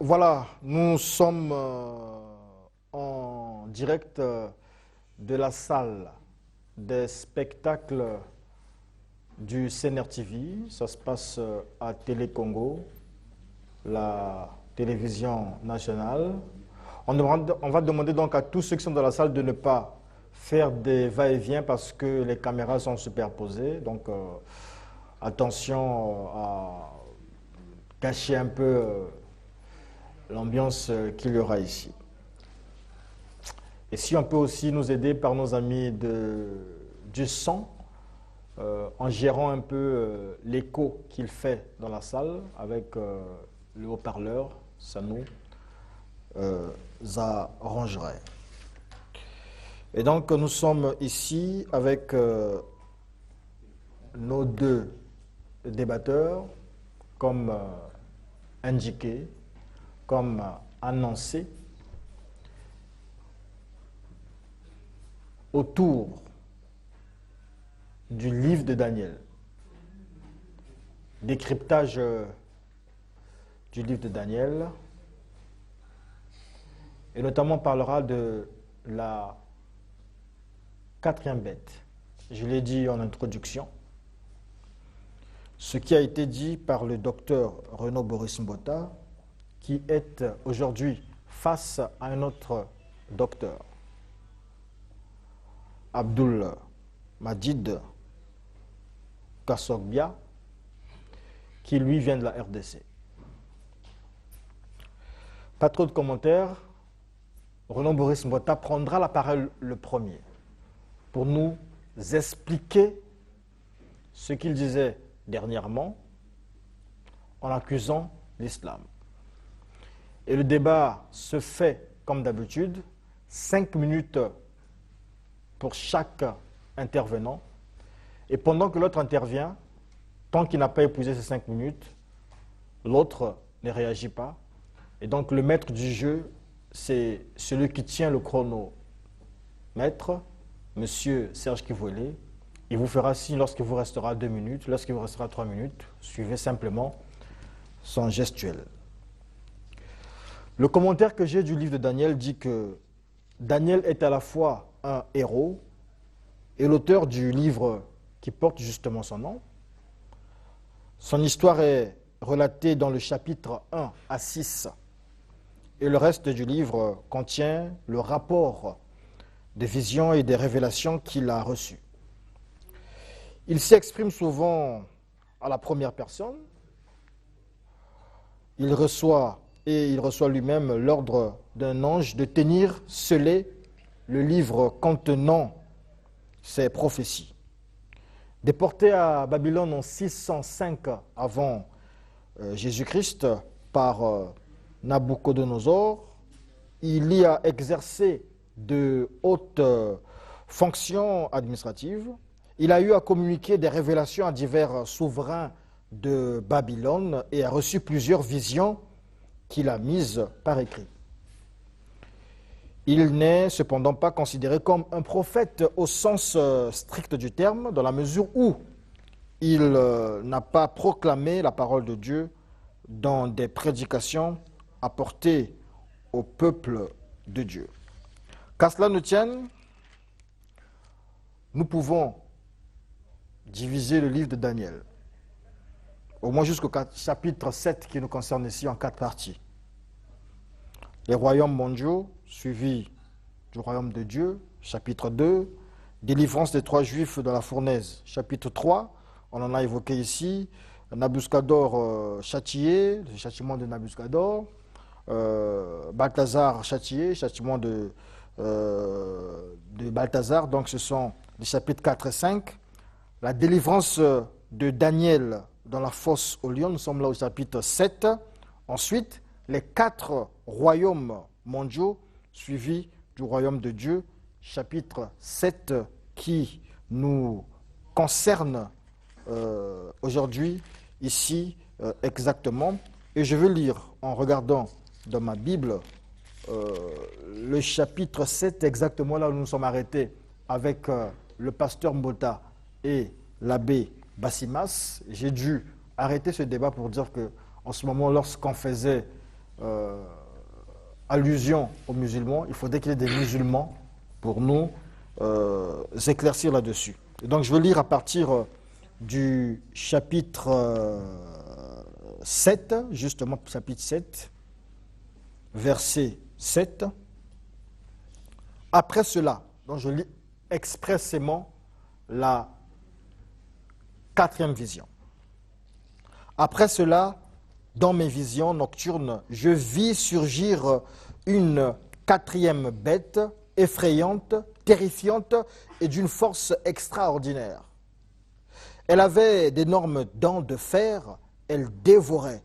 Voilà, nous sommes en direct de la salle des spectacles du CNR TV. Ça se passe à Télé Congo, la télévision nationale. On va demander donc à tous ceux qui sont dans la salle de ne pas faire des va-et-vient parce que les caméras sont superposées. Donc attention à cacher un peu l'ambiance qu'il y aura ici. Et si on peut aussi nous aider par nos amis du son, en gérant un peu l'écho qu'il fait dans la salle avec le haut-parleur, ça nous arrangerait. Et donc nous sommes ici avec nos deux débatteurs, comme indiqué, comme annoncé, autour du livre de Daniel. Décryptage du livre de Daniel. Et notamment on parlera de la quatrième bête. Je l'ai dit en introduction. Ce qui a été dit par le docteur Renaud Boris Mbota, qui est aujourd'hui face à un autre docteur, Abdul Majid Kassogbia, qui lui vient de la RDC. Pas trop de commentaires. Renaud Boris Mbota prendra la parole le premier pour nous expliquer ce qu'il disait dernièrement en accusant l'islam. Et le débat se fait comme d'habitude, 5 minutes pour chaque intervenant. Et pendant que l'autre intervient, tant qu'il n'a pas épuisé ces 5 minutes, l'autre ne réagit pas. Et donc le maître du jeu, c'est celui qui tient le chronomètre, Monsieur Serge Kivolé. Il vous fera signe lorsqu'il vous restera 2 minutes, lorsqu'il vous restera 3 minutes. Suivez simplement son gestuel. Le commentaire que j'ai du livre de Daniel dit que Daniel est à la fois un héros et l'auteur du livre qui porte justement son nom. Son histoire est relatée dans le chapitre 1 à 6 et le reste du livre contient le rapport des visions et des révélations qu'il a reçues. Il s'exprime souvent à la première personne. Il reçoit lui-même l'ordre d'un ange de tenir scellé le livre contenant ses prophéties. Déporté à Babylone en 605 avant Jésus-Christ par Nabuchodonosor, il y a exercé de hautes fonctions administratives. Il a eu à communiquer des révélations à divers souverains de Babylone et a reçu plusieurs visions qu'il a mises par écrit. Il n'est cependant pas considéré comme un prophète au sens strict du terme, dans la mesure où il n'a pas proclamé la parole de Dieu dans des prédications apportées au peuple de Dieu. Qu'à cela ne tienne, nous pouvons diviser le livre de Daniel, au moins jusqu'au chapitre 7 qui nous concerne ici en 4 parties. Les royaumes mondiaux, suivis du royaume de Dieu, chapitre 2, délivrance des 3 juifs de la fournaise, chapitre 3, on en a évoqué ici, Nabuscador châtié, le châtiment de Nabuscador, Balthazar châtié, châtiment de Balthazar, donc ce sont les chapitres 4 et 5, la délivrance de Daniel dans la fosse au lion, nous sommes là au chapitre 7, ensuite les 4 royaumes mondiaux suivis du royaume de Dieu, chapitre 7 qui nous concerne aujourd'hui, ici exactement. Et je veux lire en regardant dans ma Bible le chapitre 7 exactement là où nous nous sommes arrêtés avec le pasteur Mbota et l'abbé Bassimas. J'ai dû arrêter ce débat pour dire que en ce moment, lorsqu'on faisait allusion aux musulmans, il faudrait qu'il y ait des musulmans pour nous éclaircir là-dessus. Et donc je vais lire à partir du chapitre 7, justement chapitre 7, verset 7. Après cela, donc je lis expressément la 4e vision. Après cela, dans mes visions nocturnes, je vis surgir une 4e bête, effrayante, terrifiante et d'une force extraordinaire. Elle avait d'énormes dents de fer, elle dévorait,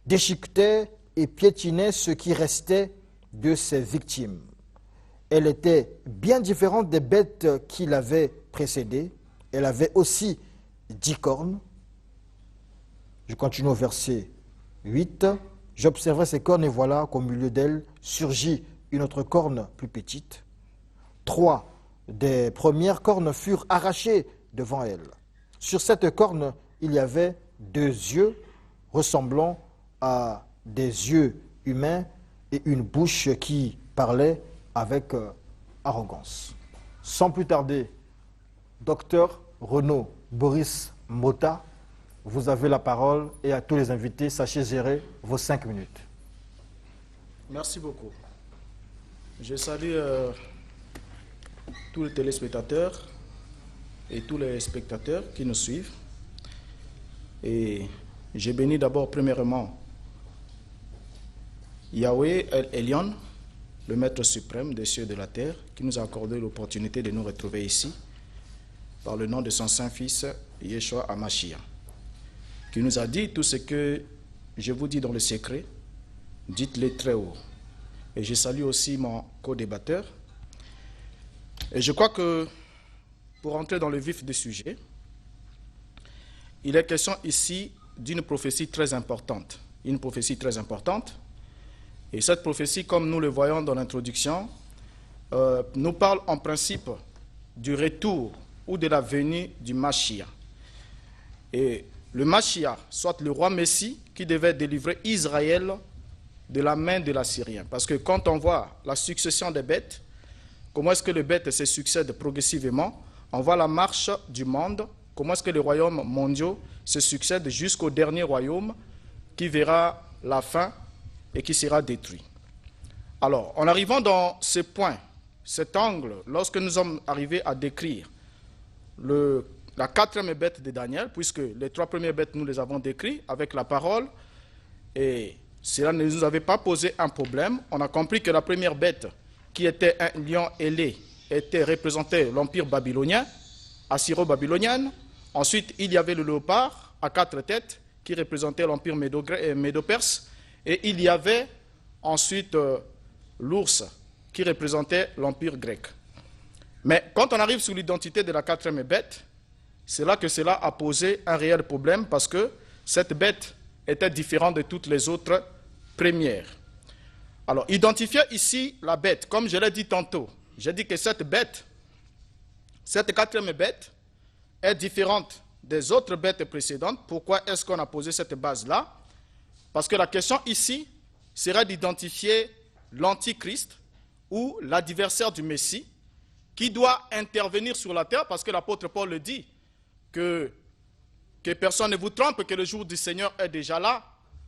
déchiquetait et piétinait ce qui restait de ses victimes. Elle était bien différente des bêtes qui l'avaient précédée. Elle avait aussi 10 cornes. Je continue au verset 8. J'observais ces cornes et voilà qu'au milieu d'elles surgit une autre corne plus petite. 3 des premières cornes furent arrachées devant elle. Sur cette corne, il y avait 2 yeux ressemblant à des yeux humains et une bouche qui parlait avec arrogance. Sans plus tarder, docteur Renaud Boris Mota, vous avez la parole et à tous les invités, sachez gérer vos 5 minutes. Merci beaucoup. Je salue tous les téléspectateurs et tous les spectateurs qui nous suivent. Et je bénis d'abord premièrement Yahweh El Elyon, le Maître suprême des cieux et de la terre, qui nous a accordé l'opportunité de nous retrouver ici par le nom de son Saint-Fils, Yeshua HaMashiach, qui nous a dit tout ce que je vous dis dans le secret, dites-le très haut. Et je salue aussi mon co-débatteur. Et je crois que, pour entrer dans le vif du sujet, il est question ici d'une prophétie très importante. Une prophétie très importante. Et cette prophétie, comme nous le voyons dans l'introduction, nous parle en principe du retour ou de la venue du Mashiach. Et le Mashiach, soit le roi Messie, qui devait délivrer Israël de la main de l'Assyrien. Parce que quand on voit la succession des bêtes, comment est-ce que les bêtes se succèdent progressivement, on voit la marche du monde, comment est-ce que les royaumes mondiaux se succèdent jusqu'au dernier royaume qui verra la fin et qui sera détruit. Alors, en arrivant dans ce point, cet angle, lorsque nous sommes arrivés à décrire la 4e bête de Daniel, puisque les 3 premières bêtes, nous les avons décrites avec la parole, et cela ne nous avait pas posé un problème. On a compris que la première bête, qui était un lion ailé, représentait l'empire babylonien, assyro-babylonien. Ensuite, il y avait le léopard à 4 têtes, qui représentait l'empire médo-perse. Et il y avait ensuite l'ours, qui représentait l'empire grec. Mais quand on arrive sur l'identité de la 4e bête, c'est là que cela a posé un réel problème, parce que cette bête était différente de toutes les autres premières. Alors, identifier ici la bête, comme je l'ai dit tantôt, j'ai dit que cette bête, cette 4e bête, est différente des autres bêtes précédentes. Pourquoi est-ce qu'on a posé cette base-là? Parce que la question ici serait d'identifier l'antichrist ou l'adversaire du Messie qui doit intervenir sur la terre, parce que l'apôtre Paul le dit, que personne ne vous trompe, que le jour du Seigneur est déjà là.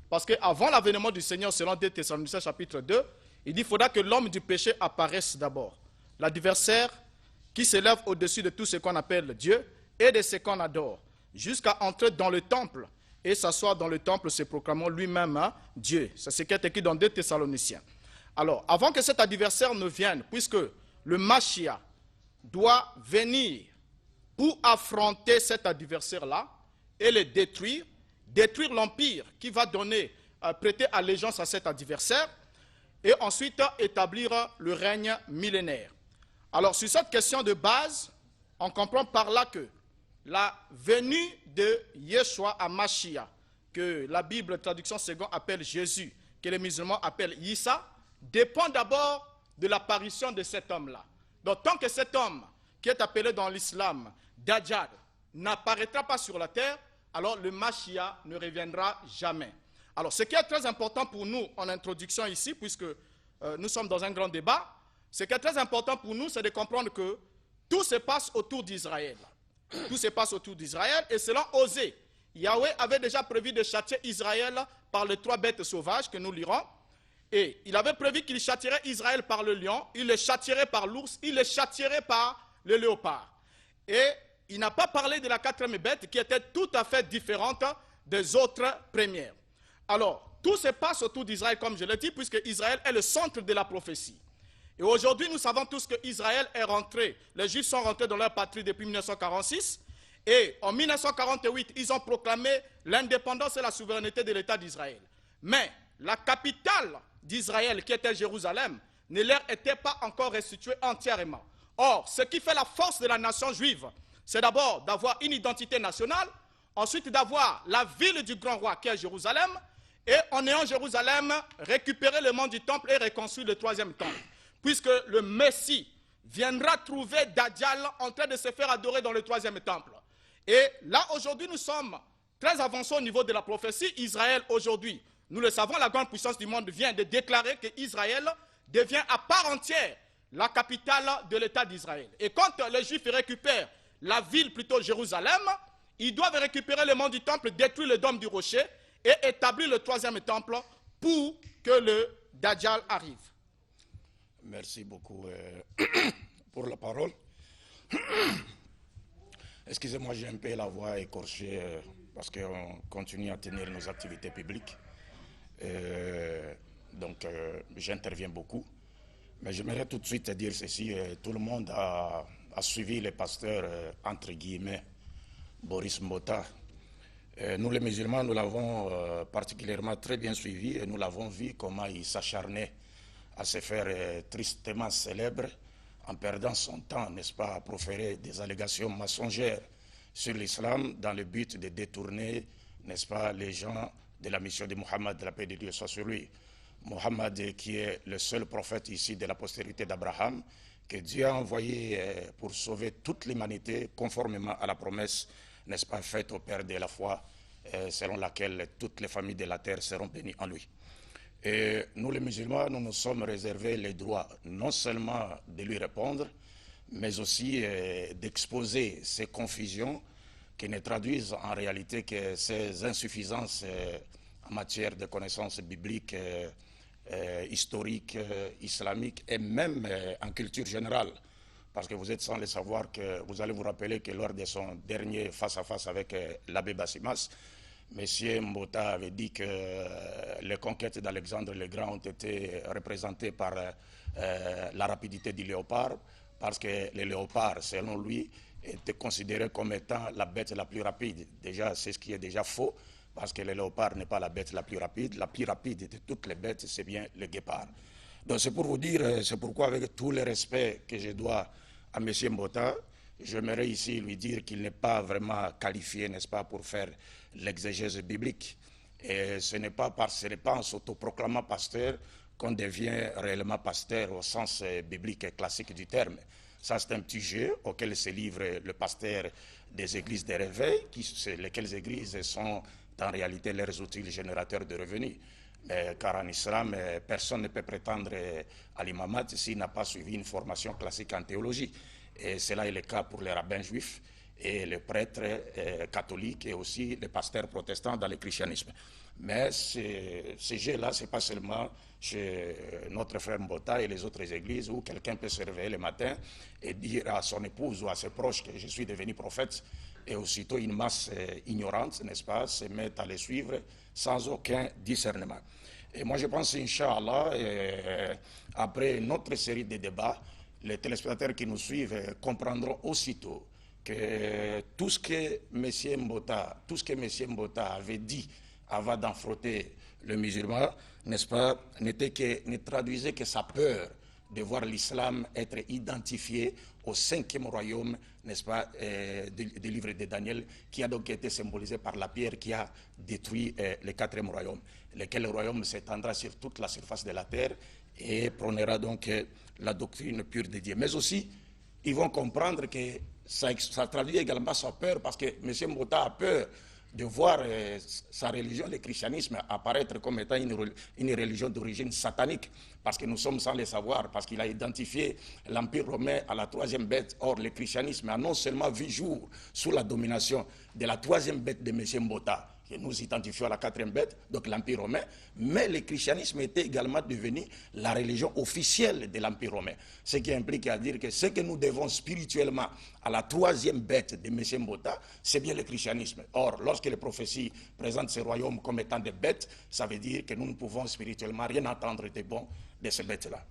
Parce qu'avant l'avènement du Seigneur, selon 2 Thessaloniciens chapitre 2, il dit qu'il faudra que l'homme du péché apparaisse d'abord. L'adversaire qui s'élève au-dessus de tout ce qu'on appelle Dieu et de ce qu'on adore, jusqu'à entrer dans le temple et s'asseoir dans le temple, se proclamant lui-même Dieu. C'est ce qui est écrit dans 2 Thessaloniciens. Alors, avant que cet adversaire ne vienne, puisque le Mashiach doit venir pour affronter cet adversaire-là et le détruire l'empire qui va prêter allégeance à cet adversaire, et ensuite établir le règne millénaire. Alors, sur cette question de base, on comprend par là que la venue de Yeshua HaMashiach, que la Bible traduction seconde appelle Jésus, que les musulmans appellent Issa, dépend d'abord de l'apparition de cet homme-là. Donc, tant que cet homme, qui est appelé dans l'islam Dajjal, n'apparaîtra pas sur la terre, alors le Mashiach ne reviendra jamais. Alors, ce qui est très important pour nous en introduction ici, puisque nous sommes dans un grand débat, ce qui est très important pour nous, c'est de comprendre que tout se passe autour d'Israël. Tout se passe autour d'Israël, et selon Osée, Yahweh avait déjà prévu de châtier Israël par les 3 bêtes sauvages que nous lirons. Et il avait prévu qu'il châtierait Israël par le lion, il le châtierait par l'ours, il le châtierait par le léopard. Et il n'a pas parlé de la 4e bête qui était tout à fait différente des autres premières. Alors, tout se passe autour d'Israël, comme je l'ai dit, puisque Israël est le centre de la prophétie. Et aujourd'hui, nous savons tous qu'Israël est rentré, les Juifs sont rentrés dans leur patrie depuis 1946, et en 1948, ils ont proclamé l'indépendance et la souveraineté de l'État d'Israël. Mais la capitale d'Israël, qui était Jérusalem, ne leur était pas encore restituée entièrement. Or, ce qui fait la force de la nation juive, c'est d'abord d'avoir une identité nationale, ensuite d'avoir la ville du grand roi qui est Jérusalem, et en ayant Jérusalem, récupérer le mont du temple et reconstruire le 3e temple. Puisque le Messie viendra trouver Dajjal en train de se faire adorer dans le 3e temple. Et là, aujourd'hui, nous sommes très avancés au niveau de la prophétie. Israël, aujourd'hui, nous le savons, la grande puissance du monde vient de déclarer qu'Israël devient à part entière la capitale de l'État d'Israël. Et quand les Juifs récupèrent la ville, plutôt Jérusalem, ils doivent récupérer le mont du temple, détruire le dôme du rocher et établir le 3e temple pour que le Dajjal arrive. Merci beaucoup pour la parole. Excusez-moi, j'ai un peu la voix écorchée parce qu'on continue à tenir nos activités publiques. Donc, j'interviens beaucoup. Mais j'aimerais tout de suite dire ceci. Tout le monde a suivi le pasteur, entre guillemets, Boris Mbota. Nous, les musulmans, nous l'avons particulièrement très bien suivi et nous l'avons vu comment il s'acharnait à se faire tristement célèbre en perdant son temps, n'est-ce pas, à proférer des allégations mensongères sur l'islam dans le but de détourner, n'est-ce pas, les gens de la mission de Mohammed, la paix de Dieu soit sur lui. Mohammed qui est le seul prophète ici de la postérité d'Abraham, que Dieu a envoyé pour sauver toute l'humanité conformément à la promesse, n'est-ce pas, faite au Père de la foi, selon laquelle toutes les familles de la terre seront bénies en lui. Et nous, les musulmans, nous nous sommes réservés les droits non seulement de lui répondre, mais aussi d'exposer ces confusions qui ne traduisent en réalité que ces insuffisances en matière de connaissances bibliques, historiques, islamiques et même en culture générale. Parce que vous êtes sans le savoir que vous allez vous rappeler que lors de son dernier face-à-face avec l'abbé Bassimas, M. Mbota avait dit que les conquêtes d'Alexandre le Grand ont été représentées par la rapidité du léopard, parce que le léopard, selon lui, était considéré comme étant la bête la plus rapide. Déjà, c'est ce qui est déjà faux, parce que le léopard n'est pas la bête la plus rapide. La plus rapide de toutes les bêtes, c'est bien le guépard. Donc c'est pour vous dire, c'est pourquoi avec tout le respect que je dois à M. Mbota, j'aimerais ici lui dire qu'il n'est pas vraiment qualifié, n'est-ce pas, pour faire l'exégèse biblique. Et ce n'est pas en s'autoproclamant pasteur qu'on devient réellement pasteur au sens biblique et classique du terme. Ça, c'est un petit jeu auquel se livre le pasteur des églises de réveil, lesquelles églises sont en réalité leurs outils générateurs de revenus. Car en islam, personne ne peut prétendre à l'imamat s'il n'a pas suivi une formation classique en théologie. Et cela est le cas pour les rabbins juifs et les prêtres catholiques et aussi les pasteurs protestants dans le christianisme. Mais ce jeu-là, ce n'est pas seulement chez notre frère Mbota et les autres églises où quelqu'un peut se réveiller le matin et dire à son épouse ou à ses proches que je suis devenu prophète, et aussitôt une masse ignorante, n'est-ce pas, se met à les suivre sans aucun discernement. Et moi je pense, Inch'Allah, après une autre série de débats, les téléspectateurs qui nous suivent comprendront aussitôt que tout ce que M. Mbota avait dit avant d'en frotter le musulman, n'est-ce pas, ne traduisait que sa peur de voir l'islam être identifié au 5e royaume, n'est-ce pas, du livre de Daniel, qui a donc été symbolisé par la pierre qui a détruit le 4e royaume, lequel royaume s'étendra sur toute la surface de la terre et prônera donc la doctrine pure de Dieu. Mais aussi, ils vont comprendre que ça traduit également sa peur, parce que M. Mbota a peur de voir sa religion, le christianisme, apparaître comme étant une religion d'origine satanique, parce que nous sommes sans le savoir, parce qu'il a identifié l'Empire romain à la troisième bête. Or, le christianisme a non seulement vu jour sous la domination de la troisième bête de M. Mbota, que nous identifions à la quatrième bête, donc l'Empire romain, mais le christianisme était également devenu la religion officielle de l'Empire romain. Ce qui implique à dire que ce que nous devons spirituellement à la troisième bête de M. Mbota, c'est bien le christianisme. Or, lorsque les prophéties présentent ce royaume comme étant des bêtes, ça veut dire que nous ne pouvons spirituellement rien attendre de bon de ces bêtes-là.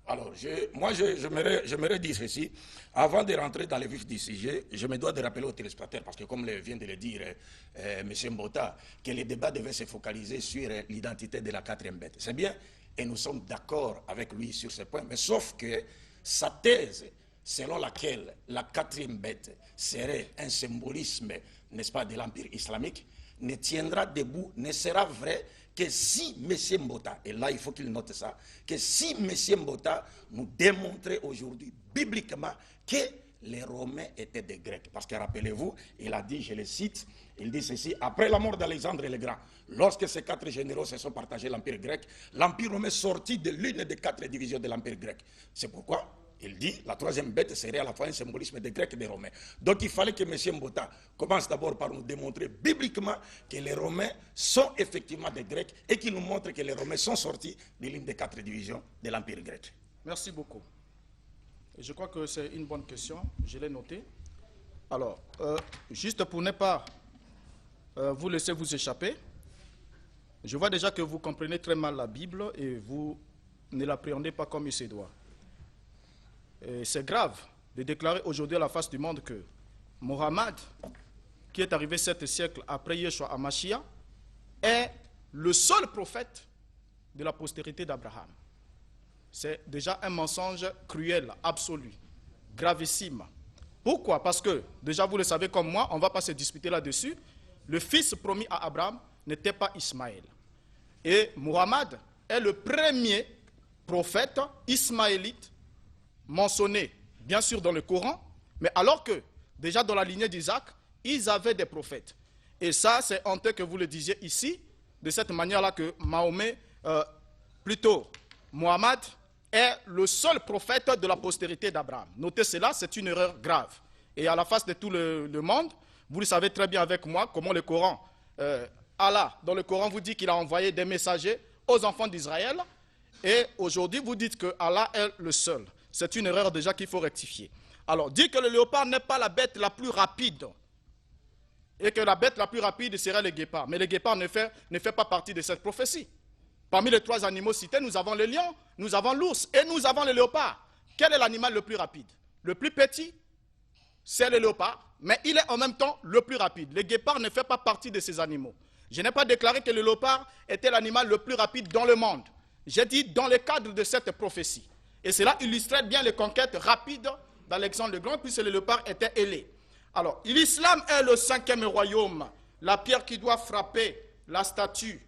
Alors, j'aimerais dire ceci. Avant de rentrer dans le vif du sujet, je me dois de rappeler aux téléspectateurs, parce que comme vient de le dire M. Mbota, que le débat devait se focaliser sur l'identité de la quatrième bête. C'est bien, et nous sommes d'accord avec lui sur ce point, mais sauf que sa thèse, selon laquelle la quatrième bête serait un symbolisme, n'est-ce pas, de l'Empire islamique, ne tiendra debout, ne sera vrai que si M. Mbota, et là il faut qu'il note ça, que si M. Mbota nous démontrait aujourd'hui bibliquement que les Romains étaient des Grecs. Parce que rappelez-vous, il a dit, je le cite, il dit ceci: après la mort d'Alexandre le Grand, lorsque ces quatre généraux se sont partagés l'Empire grec, l'Empire romain sortit de l'une des quatre divisions de l'Empire grec. C'est pourquoi il dit la troisième bête serait à la fois un symbolisme des Grecs et des Romains. Donc il fallait que M. Mbota commence d'abord par nous démontrer bibliquement que les Romains sont effectivement des Grecs et qu'il nous montre que les Romains sont sortis de l'une des quatre divisions de l'Empire grec. Merci beaucoup. Je crois que c'est une bonne question, je l'ai noté. Alors, juste pour ne pas vous laisser vous échapper, je vois déjà que vous comprenez très mal la Bible et vous ne l'appréhendez pas comme il se doit. C'est grave de déclarer aujourd'hui à la face du monde que Mohammed, qui est arrivé 7 siècles après Yeshua HaMashiach, est le seul prophète de la postérité d'Abraham. C'est déjà un mensonge cruel, absolu, gravissime. Pourquoi? Parce que, déjà vous le savez comme moi, on ne va pas se disputer là-dessus, le fils promis à Abraham n'était pas Ismaël. Et Mohammed est le premier prophète ismaélite mentionné, bien sûr, dans le Coran, mais alors que, déjà dans la lignée d'Isaac, ils avaient des prophètes. Et ça, c'est honteux que vous le disiez ici, de cette manière-là que Mahomet, Mohammed, est le seul prophète de la postérité d'Abraham. Notez cela, c'est une erreur grave. Et à la face de tout le monde, vous le savez très bien avec moi, comment le Coran, Allah, dans le Coran, vous dit qu'il a envoyé des messagers aux enfants d'Israël, et aujourd'hui, vous dites que Allah est le seul. C'est une erreur déjà qu'il faut rectifier. Alors, dire que le léopard n'est pas la bête la plus rapide et que la bête la plus rapide serait le guépard. Mais le guépard ne fait pas partie de cette prophétie. Parmi les 3 animaux cités, nous avons le lion, nous avons l'ours et nous avons le léopard. Quel est l'animal le plus rapide? Le plus petit, c'est le léopard, mais il est en même temps le plus rapide. Le guépard ne fait pas partie de ces animaux. Je n'ai pas déclaré que le léopard était l'animal le plus rapide dans le monde. J'ai dit dans le cadre de cette prophétie. Et cela illustrait bien les conquêtes rapides d'Alexandre le Grand, puisque le léopard était ailé. Alors, l'islam est le 5e royaume, la pierre qui doit frapper la statue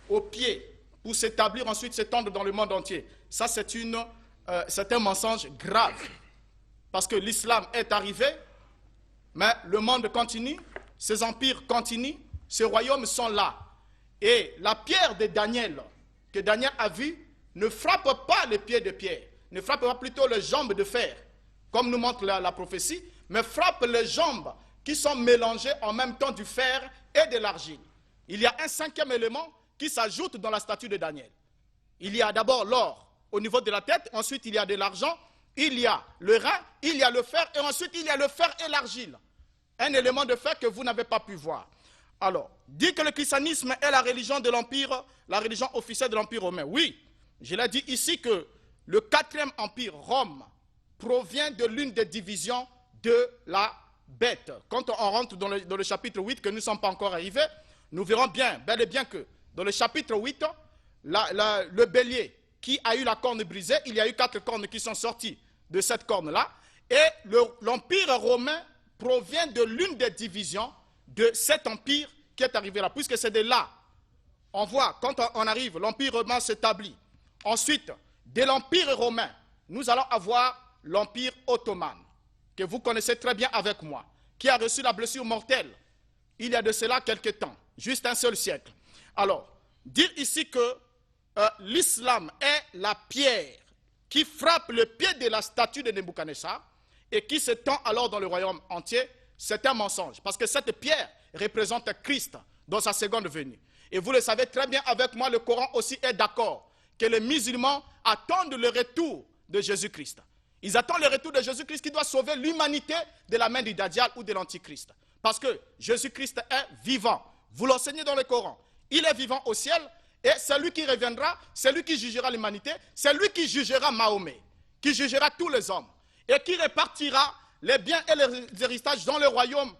au pied pour s'établir, ensuite s'étendre dans le monde entier. Ça, c'est un mensonge grave. Parce que l'islam est arrivé, mais le monde continue, ces empires continuent, ces royaumes sont là. Et la pierre de Daniel, que Daniel a vue, ne frappe pas les pieds de pierre, ne frappe pas plutôt les jambes de fer, comme nous montre la prophétie, mais frappe les jambes qui sont mélangées en même temps du fer et de l'argile. Il y a un 5e élément qui s'ajoute dans la statue de Daniel. Il y a d'abord l'or au niveau de la tête, ensuite il y a de l'argent, il y a le rein, il y a le fer, et ensuite il y a le fer et l'argile. Un élément de fer que vous n'avez pas pu voir. Alors, dire que le christianisme est la religion de l'Empire, la religion officielle de l'Empire romain, oui. Je l'ai dit ici que le 4e empire, Rome, provient de l'une des divisions de la bête. Quand on rentre dans le chapitre 8, que nous ne sommes pas encore arrivés, nous verrons bien, bel et bien que dans le chapitre 8, le bélier qui a eu la corne brisée, il y a eu 4 cornes qui sont sorties de cette corne-là, et l'empire romain provient de l'une des divisions de cet empire qui est arrivé là, puisque c'est de là. On voit, quand on arrive, l'empire romain s'établit. Ensuite, de l'Empire romain, nous allons avoir l'Empire ottoman, que vous connaissez très bien avec moi. qui a reçu la blessure mortelle il y a de cela quelque temps, juste un seul siècle. Alors, dire ici que l'islam est la pierre qui frappe le pied de la statue de Nebuchadnezzar et qui s'étend alors dans le royaume entier, c'est un mensonge. Parce que cette pierre représente Christ dans sa seconde venue. Et vous le savez très bien avec moi, le Coran aussi est d'accord que les musulmans attendent le retour de Jésus-Christ. Ils attendent le retour de Jésus-Christ qui doit sauver l'humanité de la main du Dajjal ou de l'Antichrist. Parce que Jésus-Christ est vivant. Vous l'enseignez dans le Coran. Il est vivant au ciel et c'est lui qui reviendra, c'est lui qui jugera l'humanité, c'est lui qui jugera Mahomet, qui jugera tous les hommes et qui répartira les biens et les héritages dans le royaume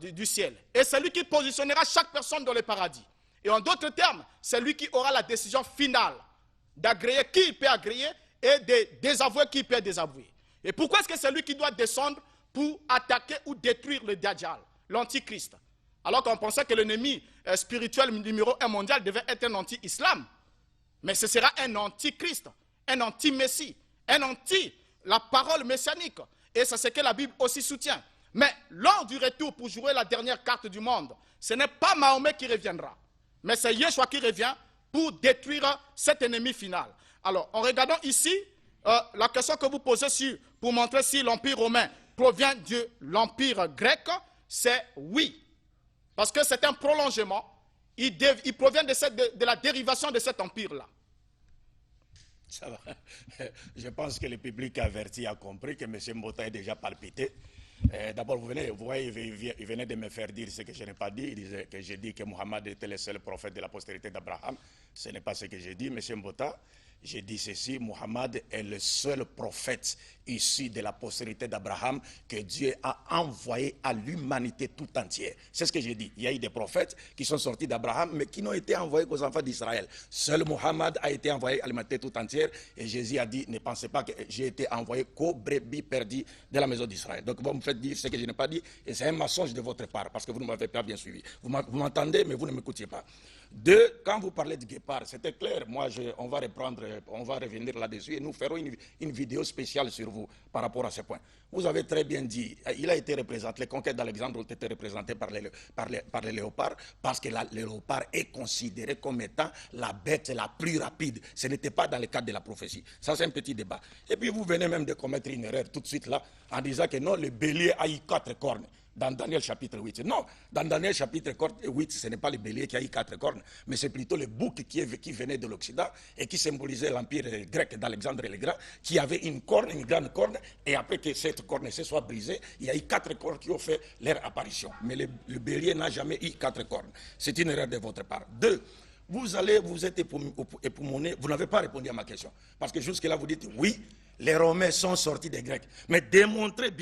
du ciel. Et c'est lui qui positionnera chaque personne dans le paradis. Et en d'autres termes, c'est lui qui aura la décision finale d'agréer qui il peut agréer et de désavouer qui il peut désavouer. Et pourquoi est-ce que c'est lui qui doit descendre pour attaquer ou détruire le Dajjal, l'Antichrist? Alors qu'on pensait que l'ennemi spirituel numéro 1 mondial devait être un anti-islam. Mais ce sera un anti-Christ, un anti-Messie, un anti la parole messianique. Et c'est ce que la Bible aussi soutient. Mais lors du retour pour jouer la dernière carte du monde, ce n'est pas Mahomet qui reviendra, mais c'est Yeshua qui revient pour détruire cet ennemi final. Alors, en regardant ici, la question que vous posez pour montrer si l'Empire romain provient de l'Empire grec, c'est oui. Parce que c'est un prolongement, il provient de la dérivation de cet empire-là. Ça va. Je pense que le public averti a compris que M. Mbota est déjà palpité. D'abord, vous voyez, il venait de me faire dire ce que je n'ai pas dit. Il disait que j'ai dit que Mohammed était le seul prophète de la postérité d'Abraham. Ce n'est pas ce que j'ai dit, M. Mbota. J'ai dit ceci, Mohammed est le seul prophète issu de la postérité d'Abraham que Dieu a envoyé à l'humanité tout entière. C'est ce que j'ai dit. Il y a eu des prophètes qui sont sortis d'Abraham, mais qui n'ont été envoyés qu'aux enfants d'Israël. Seul Mohammed a été envoyé à l'humanité tout entière. Et Jésus a dit, ne pensez pas que j'ai été envoyé qu'aux brebis perdues de la maison d'Israël. Donc vous me faites dire ce que je n'ai pas dit, et c'est un mensonge de votre part, parce que vous ne m'avez pas bien suivi. Vous m'entendez, mais vous ne m'écoutiez pas. Deux, quand vous parlez du guépard, c'était clair. Moi, on va revenir là-dessus et nous ferons une vidéo spéciale sur vous par rapport à ce point. Vous avez très bien dit, il a été représenté, les conquêtes d'Alexandre ont été représentées par les léopards, parce que le léopard est considéré comme étant la bête la plus rapide. Ce n'était pas dans le cadre de la prophétie. Ça, c'est un petit débat. Et puis, vous venez même de commettre une erreur tout de suite là, en disant que non, le bélier a eu 4 cornes. Dans Daniel chapitre 8. Non, dans Daniel chapitre 8, ce n'est pas le bélier qui a eu 4 cornes, mais c'est plutôt le bouc qui venait de l'Occident et qui symbolisait l'empire grec d'Alexandre le Grand, qui avait une corne, une grande corne, et après que cette corne se soit brisée, il y a eu 4 cornes qui ont fait leur apparition. Mais le bélier n'a jamais eu 4 cornes. C'est une erreur de votre part. 2. Vous êtes époumoné, vous n'avez pas répondu à ma question. Parce que jusque-là, vous dites oui, les Romains sont sortis des Grecs. Mais démontrez-nous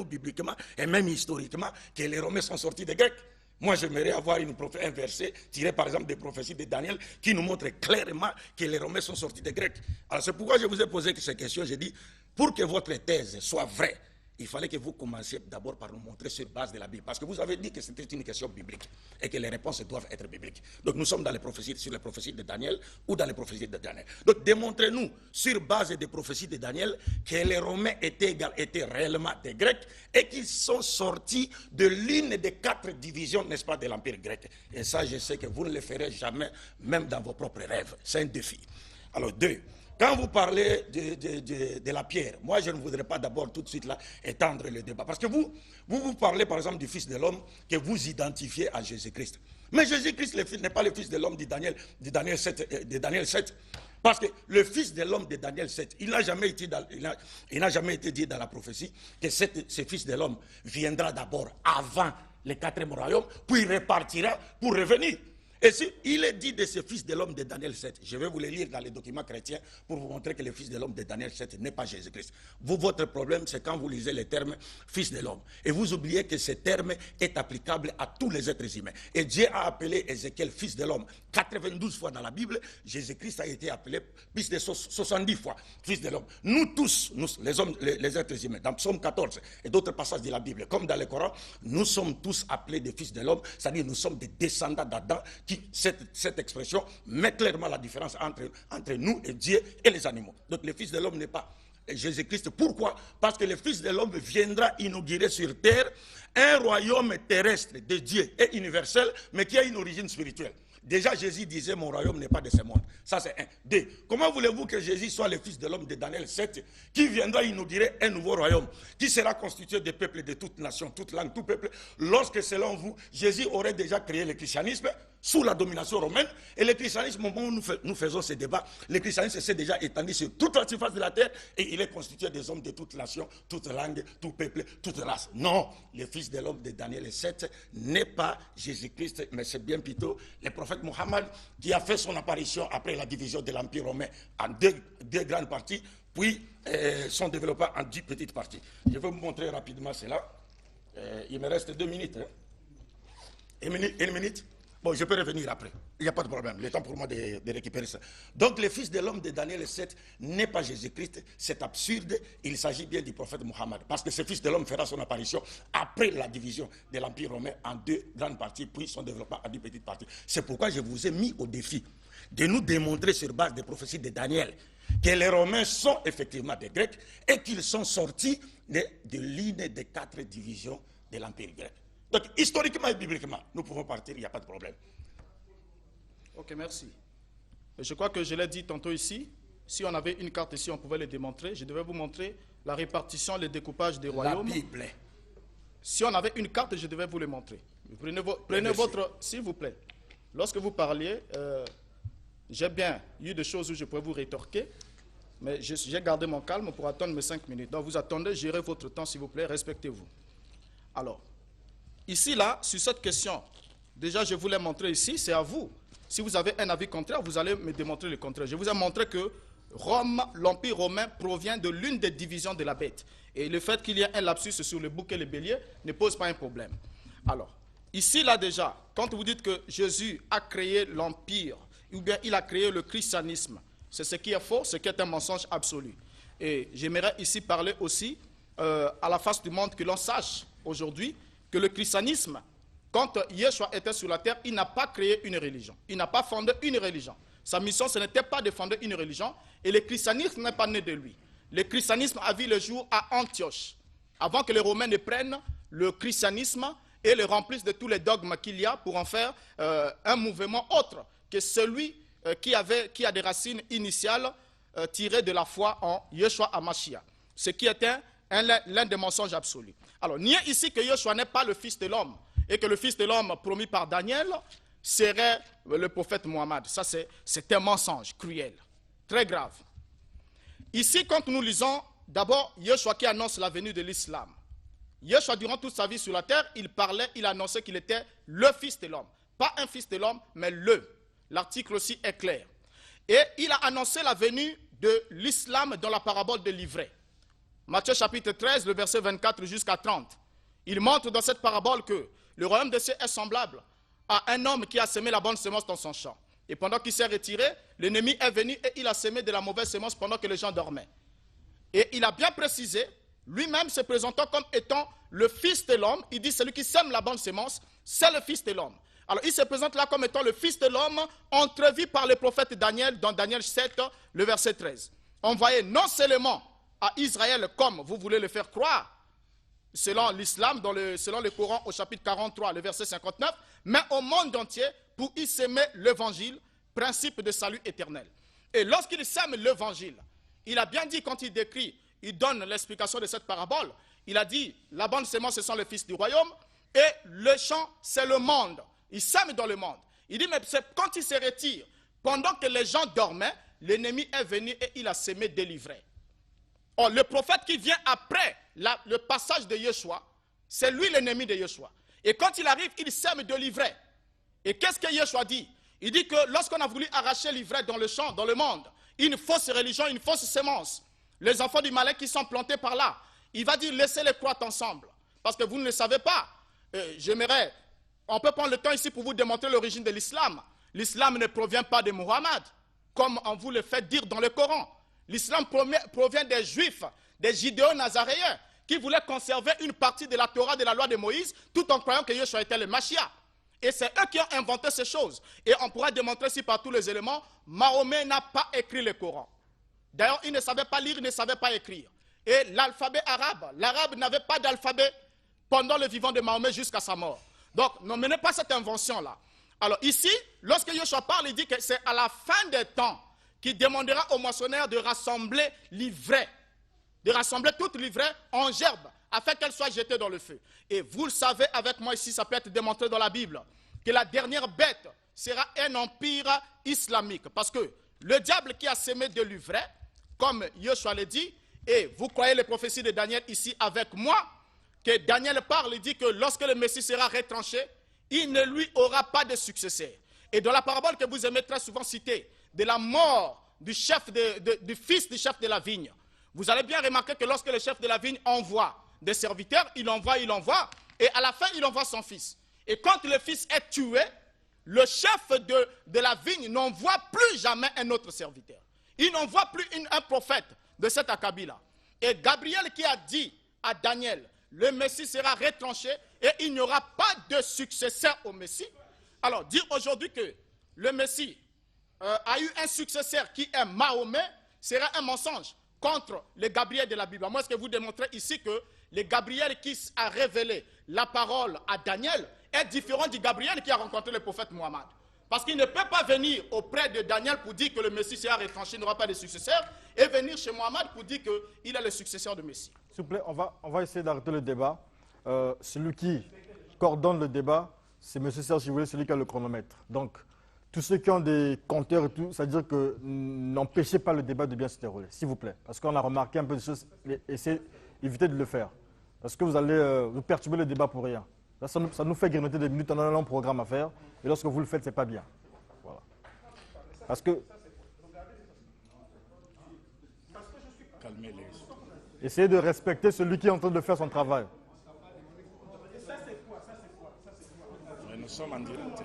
bibliquement et même historiquement que les Romains sont sortis des Grecs. Moi, j'aimerais avoir un verset tiré par exemple des prophéties de Daniel qui nous montre clairement que les Romains sont sortis des Grecs. Alors c'est pourquoi je vous ai posé ces questions. J'ai dit, pour que votre thèse soit vraie, il fallait que vous commenciez d'abord par nous montrer sur base de la Bible. Parce que vous avez dit que c'était une question biblique et que les réponses doivent être bibliques. Donc nous sommes dans les prophéties, sur les prophéties de Daniel ou dans les prophéties de Daniel. Donc démontrez-nous sur base des prophéties de Daniel que les Romains étaient réellement des Grecs et qu'ils sont sortis de l'une des 4 divisions, n'est-ce pas, de l'Empire grec. Et ça, je sais que vous ne le ferez jamais, même dans vos propres rêves. C'est un défi. Alors 2. Quand vous parlez de la pierre, moi je ne voudrais pas d'abord tout de suite là étendre le débat. Parce que vous parlez par exemple du Fils de l'homme que vous identifiez à Jésus-Christ. Mais Jésus-Christ n'est pas le Fils de l'homme de Daniel 7. Parce que le Fils de l'homme de Daniel 7, il n'a jamais été dit dans la prophétie que ce Fils de l'homme viendra d'abord avant le 4e royaume, puis il repartira pour revenir. Et si il est dit de ce Fils de l'homme de Daniel 7, je vais vous le lire dans les documents chrétiens pour vous montrer que le Fils de l'homme de Daniel 7 n'est pas Jésus-Christ. Votre problème, c'est quand vous lisez le terme Fils de l'homme. Et vous oubliez que ce terme est applicable à tous les êtres humains. Et Dieu a appelé Ézéchiel Fils de l'homme 92 fois dans la Bible. Jésus-Christ a été appelé plus de 70 fois Fils de l'homme. Nous tous, les êtres humains, dans Psaume 14 et d'autres passages de la Bible, comme dans le Coran, nous sommes tous appelés des Fils de l'homme, c'est-à-dire nous sommes des descendants d'Adam. Cette expression met clairement la différence entre nous et Dieu et les animaux. Donc le Fils de l'homme n'est pas Jésus-Christ. Pourquoi? Parce que le Fils de l'homme viendra inaugurer sur terre un royaume terrestre de Dieu et universel, mais qui a une origine spirituelle. Déjà, Jésus disait, mon royaume n'est pas de ce monde. Ça, c'est un. Deux, comment voulez-vous que Jésus soit le Fils de l'homme de Daniel 7, qui viendra inaugurer un nouveau royaume, qui sera constitué de peuples de toutes nations, toutes langues, tout peuple, lorsque, selon vous, Jésus aurait déjà créé le christianisme sous la domination romaine, et le christianisme, au moment où nous faisons ce débat, le christianisme s'est déjà étendu sur toute la surface de la terre, et il est constitué des hommes de toutes nations, toutes langues, tout peuple, toute race. Non, le Fils de l'homme de Daniel 7 n'est pas Jésus-Christ, mais c'est bien plutôt le prophète Mohammed qui a fait son apparition après la division de l'Empire romain en deux grandes parties, puis son développement en 10 petites parties. Je vais vous montrer rapidement cela. Il me reste 2 minutes. Hein. Une minute. Bon, je peux revenir après. Il n'y a pas de problème. Le temps pour moi de récupérer ça. Donc, le Fils de l'homme de Daniel 7 n'est pas Jésus-Christ. C'est absurde. Il s'agit bien du prophète Mohammed. Parce que ce Fils de l'homme fera son apparition après la division de l'Empire romain en 2 grandes parties, puis son développement en 10 petites parties. C'est pourquoi je vous ai mis au défi de nous démontrer sur base des prophéties de Daniel que les Romains sont effectivement des Grecs et qu'ils sont sortis de l'une des 4 divisions de l'Empire grec. Donc, historiquement et bibliquement, nous pouvons partir, il n'y a pas de problème. Ok, merci. Je crois que je l'ai dit tantôt ici, si on avait une carte ici, on pouvait le démontrer. Je devais vous montrer la répartition, le découpage des royaumes. La Bible. Si on avait une carte, je devais vous le montrer. Prenez votre, s'il vous plaît. Lorsque vous parliez, j'ai bien eu des choses où je pouvais vous rétorquer, mais j'ai gardé mon calme pour attendre mes 5 minutes. Donc vous attendez, gérez votre temps, s'il vous plaît, respectez-vous. Alors, ici, là, sur cette question, déjà, je vous l'ai montré ici, c'est à vous. Si vous avez un avis contraire, vous allez me démontrer le contraire. Je vous ai montré que Rome, l'Empire romain, provient de l'une des divisions de la bête. Et le fait qu'il y ait un lapsus sur le bouc et le bélier ne pose pas un problème. Alors, ici, là, déjà, quand vous dites que Jésus a créé l'Empire, ou bien il a créé le christianisme, c'est ce qui est faux, ce qui est un mensonge absolu. Et j'aimerais ici parler aussi à la face du monde que l'on sache aujourd'hui que le christianisme, quand Yeshua était sur la terre, il n'a pas créé une religion. Il n'a pas fondé une religion. Sa mission, ce n'était pas de fonder une religion. Et le christianisme n'est pas né de lui. Le christianisme a vu le jour à Antioche, avant que les Romains ne prennent le christianisme et le remplissent de tous les dogmes qu'il y a pour en faire un mouvement autre que celui qui a des racines initiales tirées de la foi en Yeshua HaMashiach. Ce qui était l'un des mensonges absolus. Alors, nier ici que Yeshua n'est pas le Fils de l'homme et que le Fils de l'homme promis par Daniel serait le prophète Mohammed. Ça, c'est un mensonge cruel, très grave. Ici, quand nous lisons, d'abord, Yeshua qui annonce la venue de l'islam. Yeshua, durant toute sa vie sur la terre, il annonçait qu'il était le Fils de l'homme. Pas un Fils de l'homme, mais le. L'article aussi est clair. Et il a annoncé la venue de l'islam dans la parabole de l'ivraie. Matthieu chapitre 13, le verset 24 jusqu'à 30. Il montre dans cette parabole que le royaume des cieux est semblable à un homme qui a semé la bonne semence dans son champ. Et pendant qu'il s'est retiré, l'ennemi est venu et il a semé de la mauvaise semence pendant que les gens dormaient. Et il a bien précisé, lui-même se présentant comme étant le Fils de l'homme, il dit celui qui sème la bonne semence, c'est le Fils de l'homme. Alors il se présente là comme étant le Fils de l'homme, entrevu par le prophète Daniel, dans Daniel 7, le verset 13. Envoyé non seulement à Israël comme vous voulez le faire croire, selon l'islam, selon le Coran au chapitre 43, le verset 59, mais au monde entier pour y semer l'évangile, principe de salut éternel. Et lorsqu'il sème l'évangile, il a bien dit quand il décrit, il donne l'explication de cette parabole, il a dit la bonne semence ce sont les fils du royaume et le champ c'est le monde. Il sème dans le monde. Il dit mais c'est quand il se retire, pendant que les gens dormaient, l'ennemi est venu et il a semé délivré. Or, le prophète qui vient après le passage de Yeshua, c'est lui l'ennemi de Yeshua. Et quand il arrive, il sème de l'ivraie. Et qu'est-ce que Yeshua dit? Il dit que lorsqu'on a voulu arracher l'ivraie dans le champ, dans le monde, une fausse religion, une fausse semence, les enfants du malin qui sont plantés par là, il va dire laissez-les croître ensemble. Parce que vous ne le savez pas. J'aimerais, on peut prendre le temps ici pour vous démontrer l'origine de l'islam. L'islam ne provient pas de Muhammad, comme on vous le fait dire dans le Coran. L'islam provient des juifs, des judéo-nazaréens, qui voulaient conserver une partie de la Torah, de la loi de Moïse, tout en croyant que Yeshua était le Mashiach. Et c'est eux qui ont inventé ces choses. Et on pourra démontrer ici par tous les éléments, Mahomet n'a pas écrit le Coran. D'ailleurs, ils ne savaient pas lire, ils ne savaient pas écrire. Et l'alphabet arabe, l'arabe n'avait pas d'alphabet pendant le vivant de Mahomet jusqu'à sa mort. Donc, ne menez pas cette invention-là. Alors ici, lorsque Yeshua parle, il dit que c'est à la fin des temps qu'il demandera aux moissonneurs de rassembler l'ivraie, de rassembler toute l'ivraie en gerbe, afin qu'elle soit jetée dans le feu. Et vous le savez avec moi ici, ça peut être démontré dans la Bible, que la dernière bête sera un empire islamique. Parce que le diable qui a semé de l'ivraie, comme Yeshua le dit, et vous croyez les prophéties de Daniel ici avec moi, que Daniel parle, il dit que lorsque le Messie sera retranché, il ne lui aura pas de successeur. Et dans la parabole que vous aimez très souvent citer, de la mort du fils du chef de la vigne, vous allez bien remarquer que lorsque le chef de la vigne envoie des serviteurs, il envoie, et à la fin, il envoie son fils. Et quand le fils est tué, le chef de la vigne n'envoie plus jamais un autre serviteur. Il n'envoie plus un prophète de cet acabit-là. Et Gabriel qui a dit à Daniel, le Messie sera retranché et il n'y aura pas de successeur au Messie. Alors, dire aujourd'hui que le Messie a eu un successeur qui est Mahomet sera un mensonge contre le Gabriel de la Bible. Moi, est-ce que vous démontrez ici que le Gabriel qui a révélé la parole à Daniel est différent du Gabriel qui a rencontré le prophète Mohammed. Parce qu'il ne peut pas venir auprès de Daniel pour dire que le Messie sera retranché, il n'aura pas de successeur, et venir chez Mohammed pour dire qu'il est le successeur du Messie. S'il vous plaît, on va essayer d'arrêter le débat. Celui qui coordonne le débat, c'est M. Serge Chivoulet, celui qui a le chronomètre. Donc, tous ceux qui ont des compteurs et tout, ça veut dire que n'empêchez pas le débat de bien se dérouler, s'il vous plaît. Parce qu'on a remarqué un peu de choses, évitez de le faire. Parce que vous allez vous perturber le débat pour rien. Là, ça nous fait grignoter des minutes, on a un long programme à faire. Et lorsque vous le faites, c'est pas bien. Voilà. Parce que... Calmez-les. Essayez de respecter celui qui est en train de faire son travail. Mais nous sommes en direct.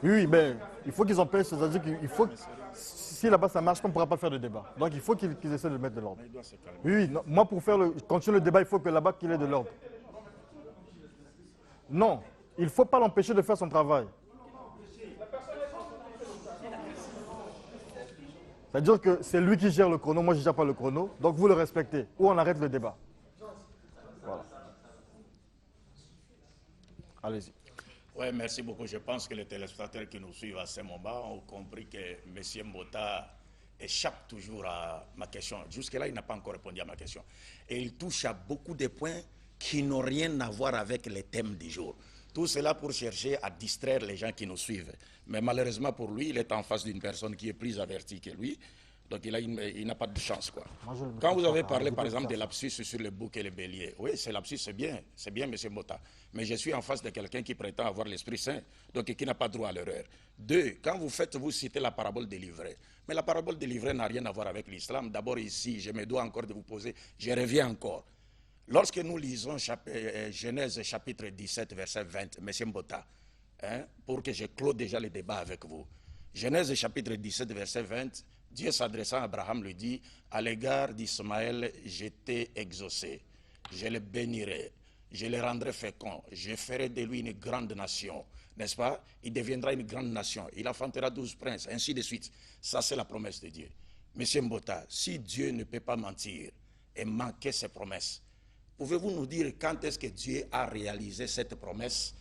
Oui, mais il faut qu'ils empêchent, c'est-à-dire qu'il faut... Si là-bas ça marche, on ne pourra pas faire de débat. Donc il faut qu'ils essaient de mettre de l'ordre. Oui, non, moi pour continuer le débat, il faut que là-bas qu'il ait de l'ordre. Non, il ne faut pas l'empêcher de faire son travail. C'est-à-dire que c'est lui qui gère le chrono, moi je ne gère pas le chrono, donc vous le respectez, ou on arrête le débat. Voilà. Allez-y. Oui, merci beaucoup. Je pense que les téléspectateurs qui nous suivent à ce moment ont compris que M. Mbota échappe toujours à ma question. Jusque-là, il n'a pas encore répondu à ma question. Et il touche à beaucoup de points qui n'ont rien à voir avec les thèmes du jour. Tout cela pour chercher à distraire les gens qui nous suivent. Mais malheureusement pour lui, il est en face d'une personne qui est plus avertie que lui. Donc il n'a pas de chance, quoi. Quand vous avez parlé, par exemple, de lapsus sur le bouc et le bélier, oui, c'est lapsus, c'est bien, M. Mbota. Mais je suis en face de quelqu'un qui prétend avoir l'Esprit Saint, donc qui n'a pas droit à l'erreur. Deux, quand vous citez la parabole des livrets, mais la parabole des livrets n'a rien à voir avec l'islam. D'abord ici, je me dois encore de vous poser, je reviens encore. Lorsque nous lisons Genèse chapitre 17, verset 20, M. Mbota, pour que je clôt déjà le débat avec vous. Genèse chapitre 17, verset 20, Dieu s'adressant à Abraham lui dit, à l'égard d'Ismaël, je t'ai exaucé, je le bénirai, je le rendrai fécond, je ferai de lui une grande nation, n'est-ce pas? Il deviendra une grande nation, il enfantera 12 princes, ainsi de suite. Ça, c'est la promesse de Dieu. Monsieur Mbota, si Dieu ne peut pas mentir et manquer ses promesses, pouvez-vous nous dire quand est-ce que Dieu a réalisé cette promesse?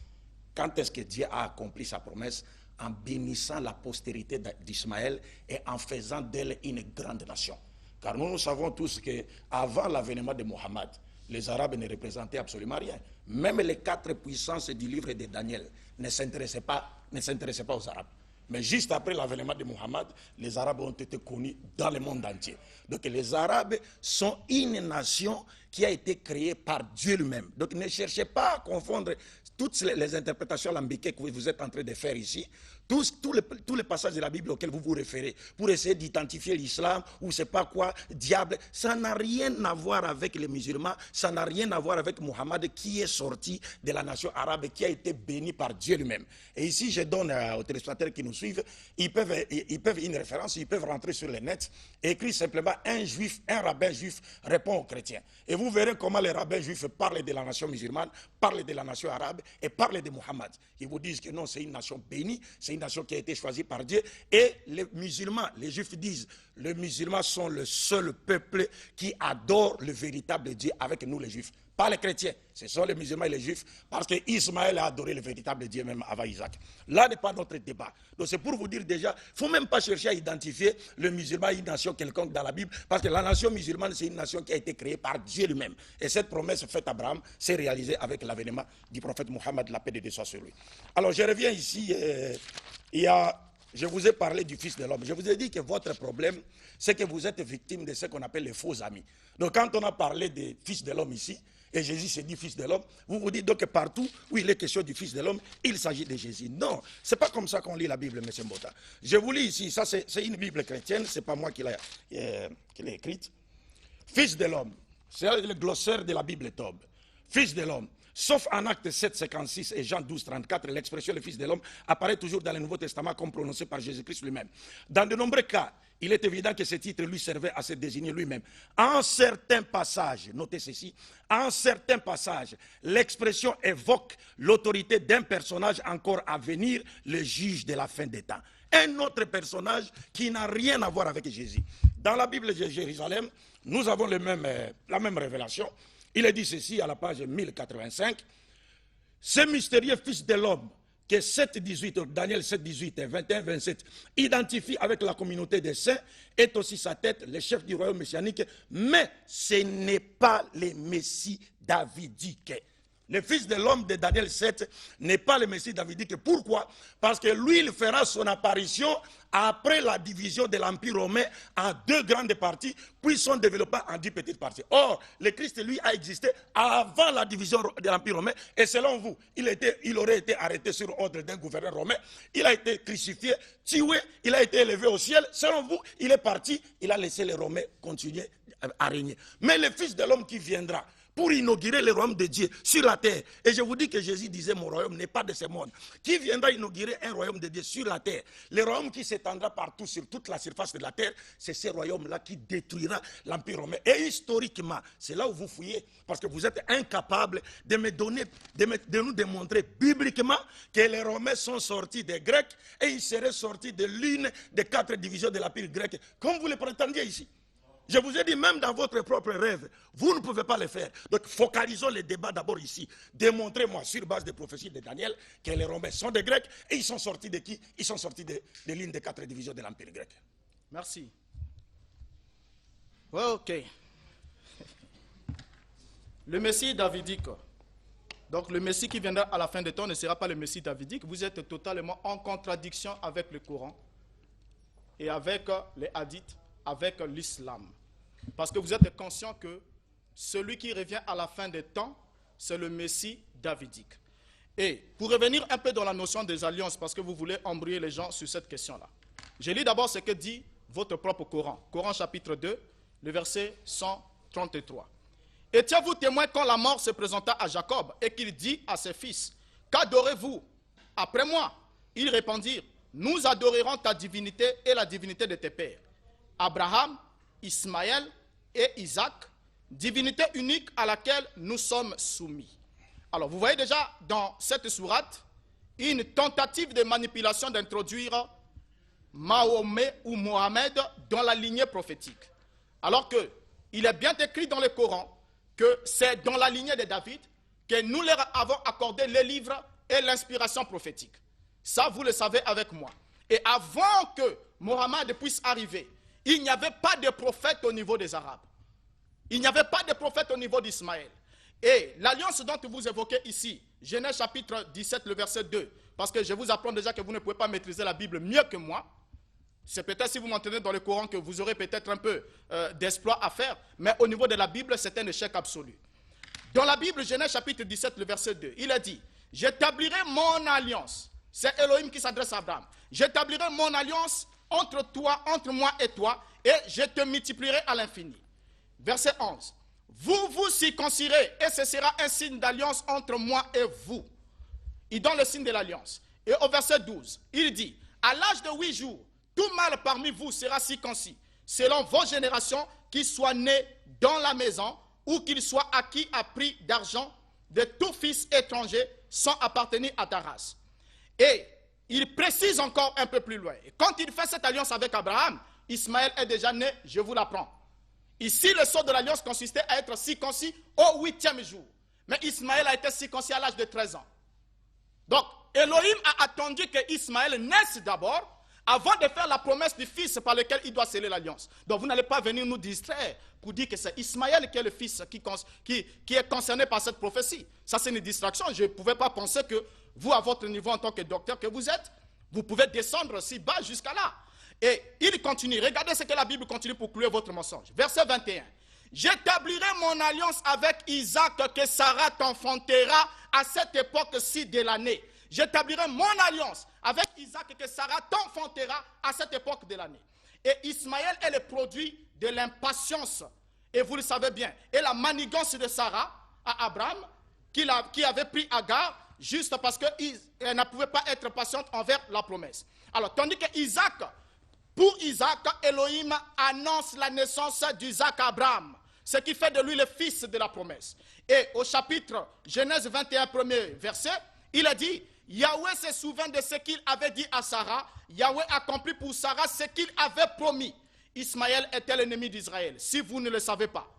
Quand est-ce que Dieu a accompli sa promesse? En bénissant la postérité d'Ismaël et en faisant d'elle une grande nation. Car nous savons tous qu'avant l'avènement de Mohammed, les Arabes ne représentaient absolument rien. Même les 4 puissances du livre de Daniel ne s'intéressaient pas aux Arabes. Mais juste après l'avènement de Mohammed, les Arabes ont été connus dans le monde entier. Donc les Arabes sont une nation qui a été créée par Dieu lui-même. Donc ne cherchez pas à confondre toutes les interprétations alambiquées que vous êtes en train de faire ici, tous les passages de la Bible auxquels vous vous référez, pour essayer d'identifier l'islam, ou c'est pas quoi, diable, ça n'a rien à voir avec les musulmans, ça n'a rien à voir avec Mohammed qui est sorti de la nation arabe, qui a été béni par Dieu lui-même. Et ici, je donne aux téléspectateurs qui nous suivent, ils peuvent une référence, ils peuvent rentrer sur le net, écrire simplement un rabbin juif répond aux chrétiens. Et vous verrez comment les rabbins juifs parlent de la nation musulmane, parlent de la nation arabe, et parlent de Mohammed. Ils vous disent que non, c'est une nation bénie, c'est une nation qui a été choisie par Dieu. Et les musulmans, les juifs disent, les musulmans sont le seul peuple qui adore le véritable Dieu avec nous les juifs. Pas les chrétiens, ce sont les musulmans et les juifs, parce qu'Ismaël a adoré le véritable Dieu même avant Isaac. Là n'est pas notre débat. Donc c'est pour vous dire déjà, il ne faut même pas chercher à identifier le musulman à une nation quelconque dans la Bible, parce que la nation musulmane, c'est une nation qui a été créée par Dieu lui-même. Et cette promesse faite à Abraham s'est réalisée avec l'avènement du prophète Mohammed, la paix de Dieu soit sur lui. Alors je reviens ici, je vous ai parlé du Fils de l'homme. Je vous ai dit que votre problème, c'est que vous êtes victime de ce qu'on appelle les faux amis. Donc quand on a parlé des Fils de l'homme ici, et Jésus s'est dit Fils de l'homme, vous vous dites donc que partout où il est question du Fils de l'homme, il s'agit de Jésus. Non, ce n'est pas comme ça qu'on lit la Bible, M. Mbota. Je vous lis ici, ça c'est une Bible chrétienne, ce n'est pas moi qui l'ai écrite. Fils de l'homme, c'est le glossaire de la Bible Tob. Fils de l'homme. Sauf en Actes 7, 56 et Jean 12, 34, l'expression le Fils de l'homme apparaît toujours dans le Nouveau Testament comme prononcé par Jésus-Christ lui-même. Dans de nombreux cas, il est évident que ce titre lui servait à se désigner lui-même. En certains passages, notez ceci, en certains passages, l'expression évoque l'autorité d'un personnage encore à venir, le juge de la fin des temps. Un autre personnage qui n'a rien à voir avec Jésus. Dans la Bible de Jérusalem, nous avons la même révélation. Il est dit ceci à la page 1085. Ce mystérieux Fils de l'homme que 7-18, Daniel 7-18 et 21-27 identifie avec la communauté des saints est aussi sa tête, le chef du royaume messianique, mais ce n'est pas le Messie davidique. Le Fils de l'homme de Daniel 7 n'est pas le Messie davidique. Pourquoi? Parce que lui, il fera son apparition après la division de l'Empire romain en 2 grandes parties, puis son développement en 10 petites parties. Or, le Christ, lui, a existé avant la division de l'Empire romain, et selon vous, il aurait été arrêté sur ordre d'un gouverneur romain, il a été crucifié, tué, il a été élevé au ciel. Selon vous, il est parti, il a laissé les Romains continuer à régner. Mais le Fils de l'homme qui viendra, pour inaugurer le royaume de Dieu sur la terre. Et je vous dis que Jésus disait, mon royaume n'est pas de ce monde. Qui viendra inaugurer un royaume de Dieu sur la terre? Le royaume qui s'étendra partout sur toute la surface de la terre, c'est ce royaume-là qui détruira l'Empire romain. Et historiquement, c'est là où vous fouillez, parce que vous êtes incapables de nous démontrer bibliquement que les Romains sont sortis des Grecs et ils seraient sortis de l'une des 4 divisions de l'Empire grec, comme vous le prétendiez ici. Je vous ai dit, même dans votre propre rêve, vous ne pouvez pas le faire. Donc, focalisons les débats d'abord ici. Démontrez-moi, sur base des prophéties de Daniel, que les Romains sont des Grecs. Et ils sont sortis de qui? Ils sont sortis de l'une des 4 divisions de l'Empire grec. Merci. Ouais, ok. Le Messie davidique. Donc, le Messie qui viendra à la fin des temps ne sera pas le Messie davidique. Vous êtes totalement en contradiction avec le Coran et avec les hadiths, avec l'islam. Parce que vous êtes conscient que celui qui revient à la fin des temps, c'est le Messie davidique. Et pour revenir un peu dans la notion des alliances, parce que vous voulez embrouiller les gens sur cette question-là, je lis d'abord ce que dit votre propre Coran. Coran chapitre 2, le verset 133. « Étiez-vous témoin quand la mort se présenta à Jacob et qu'il dit à ses fils, « Qu'adorez-vous après moi ?» Ils répondirent, « Nous adorerons ta divinité et la divinité de tes pères. Abraham, Ismaël et Isaac, divinité unique à laquelle nous sommes soumis. » Alors, vous voyez déjà dans cette sourate une tentative de manipulation d'introduire Mahomet ou Mohamed dans la lignée prophétique. Alors qu'il est bien écrit dans le Coran que c'est dans la lignée de David que nous leur avons accordé les livres et l'inspiration prophétique. Ça, vous le savez avec moi. Et avant que Mohammed puisse arriver, il n'y avait pas de prophète au niveau des Arabes. Il n'y avait pas de prophète au niveau d'Ismaël. Et l'alliance dont vous évoquez ici, Genèse chapitre 17, le verset 2, parce que je vous apprends déjà que vous ne pouvez pas maîtriser la Bible mieux que moi. C'est peut-être si vous m'entendez dans le Coran que vous aurez peut-être un peu d'exploit à faire, mais au niveau de la Bible, c'est un échec absolu. Dans la Bible, Genèse chapitre 17, le verset 2, il a dit, « J'établirai mon alliance. » C'est Elohim qui s'adresse à Abraham. « J'établirai mon alliance entre toi, entre moi et toi, et je te multiplierai à l'infini. » Verset 11. « Vous vous circoncirez, et ce sera un signe d'alliance entre moi et vous. » Il donne le signe de l'alliance. Et au verset 12, il dit, « À l'âge de 8 jours, tout mâle parmi vous sera circoncis, selon vos générations, qu'il soit né dans la maison, ou qu'il soit acquis à prix d'argent de tout fils étranger, sans appartenir à ta race. » Et il précise encore un peu plus loin. Et quand il fait cette alliance avec Abraham, Ismaël est déjà né, je vous l'apprends. Ici, le sceau de l'alliance consistait à être circoncis au 8e jour. Mais Ismaël a été circoncis à l'âge de 13 ans. Donc, Elohim a attendu que Ismaël naisse d'abord, avant de faire la promesse du fils par lequel il doit sceller l'alliance. Donc, vous n'allez pas venir nous distraire pour dire que c'est Ismaël qui est le fils qui est concerné par cette prophétie. Ça, c'est une distraction. Je ne pouvais pas penser que vous, à votre niveau en tant que docteur que vous êtes, vous pouvez descendre si bas jusqu'à là. Et il continue. Regardez ce que la Bible continue pour clouer votre mensonge. Verset 21. J'établirai mon alliance avec Isaac que Sarah t'enfantera à cette époque-ci de l'année. J'établirai mon alliance avec Isaac que Sarah t'enfantera à cette époque de l'année. Et Ismaël est le produit de l'impatience. Et vous le savez bien. Et la manigance de Sarah à Abraham, qui avait pris Agar, juste parce qu'elle ne pouvait pas être patiente envers la promesse. Alors, tandis que pour Isaac, Elohim annonce la naissance d'Isaac à Abraham, ce qui fait de lui le fils de la promesse. Et au chapitre Genèse 21, premier verset, il a dit, Yahweh se souvint de ce qu'il avait dit à Sarah, Yahweh accomplit pour Sarah ce qu'il avait promis. Ismaël était l'ennemi d'Israël, si vous ne le savez pas.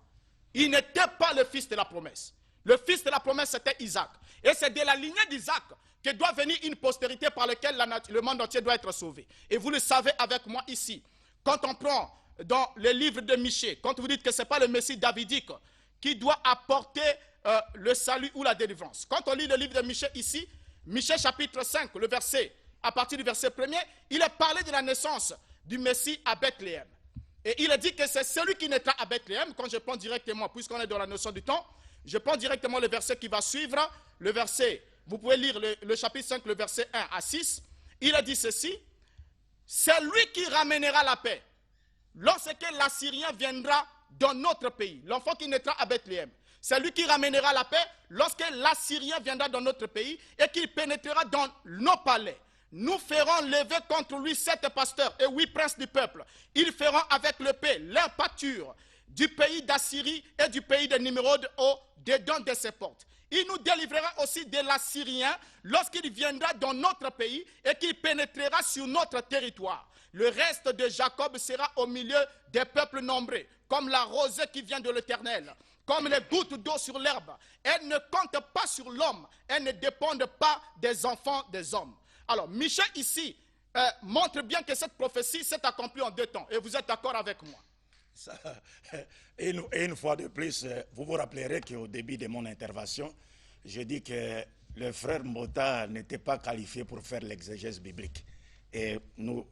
Il n'était pas le fils de la promesse. Le fils de la promesse, c'était Isaac. Et c'est de la lignée d'Isaac que doit venir une postérité par laquelle le monde entier doit être sauvé. Et vous le savez avec moi ici. Quand on prend dans le livre de Michée, quand vous dites que ce n'est pas le Messie davidique qui doit apporter le salut ou la délivrance. Quand on lit le livre de Michée ici, Michée chapitre 5, à partir du verset 1er, il est parlé de la naissance du Messie à Bethléem. Et il a dit que c'est celui qui naîtra à Bethléem. Quand je prends directement, puisqu'on est dans la notion du temps, je prends directement le verset qui va suivre, le verset, vous pouvez lire le chapitre 5, le verset 1 à 6. Il a dit ceci, c'est lui qui ramènera la paix lorsque l'Assyrien viendra dans notre pays, l'enfant qui naîtra à Bethléem. C'est lui qui ramènera la paix lorsque l'Assyrien viendra dans notre pays et qu'il pénétrera dans nos palais. Nous ferons lever contre lui 7 pasteurs et 8 princes du peuple. Ils feront avec le paix leur pâture du pays d'Assyrie et du pays de Nimrod au-dedans de ses portes. Il nous délivrera aussi de l'Assyrien lorsqu'il viendra dans notre pays et qu'il pénétrera sur notre territoire. Le reste de Jacob sera au milieu des peuples nombreux, comme la rosée qui vient de l'Éternel, comme les gouttes d'eau sur l'herbe. Elles ne comptent pas sur l'homme, elles ne dépendent pas des enfants des hommes. Alors, Michée ici montre bien que cette prophétie s'est accomplie en 2 temps. Et vous êtes d'accord avec moi? Et une fois de plus, vous vous rappellerez qu'au début de mon intervention, je dis que le frère Mbota n'était pas qualifié pour faire l'exégèse biblique. Et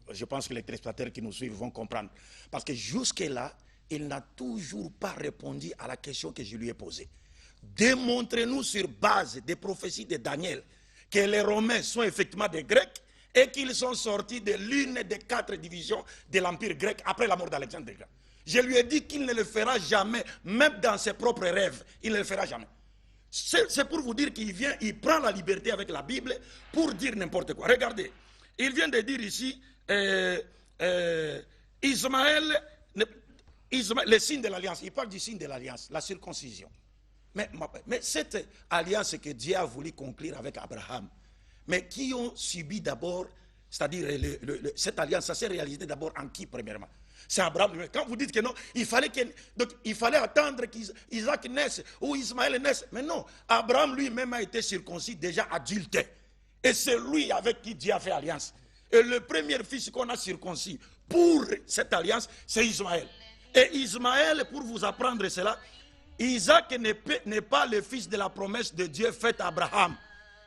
je pense que les téléspectateurs qui nous suivent vont comprendre. Parce que jusque-là, il n'a toujours pas répondu à la question que je lui ai posée. Démontrez-nous sur base des prophéties de Daniel que les Romains sont effectivement des Grecs et qu'ils sont sortis de l'une des 4 divisions de l'Empire grec après la mort d'Alexandre le Grand. Je lui ai dit qu'il ne le fera jamais, même dans ses propres rêves, il ne le fera jamais. C'est pour vous dire qu'il vient, il prend la liberté avec la Bible pour dire n'importe quoi. Regardez, il vient de dire ici, Ismaël, le signe de l'alliance, il parle du signe de l'alliance, la circoncision. Mais cette alliance que Dieu a voulu conclure avec Abraham, mais qui ont subi d'abord, c'est-à-dire cette alliance, ça s'est réalisé d'abord en qui premièrement? C'est Abraham. Quand vous dites que non, il fallait attendre qu'Isaac naisse ou Ismaël naisse. Mais non, Abraham lui-même a été circoncis, déjà adulte. Et c'est lui avec qui Dieu a fait alliance. Et le premier fils qu'on a circoncis pour cette alliance, c'est Ismaël. Et Ismaël, pour vous apprendre cela, Isaac n'est pas le fils de la promesse de Dieu faite à Abraham.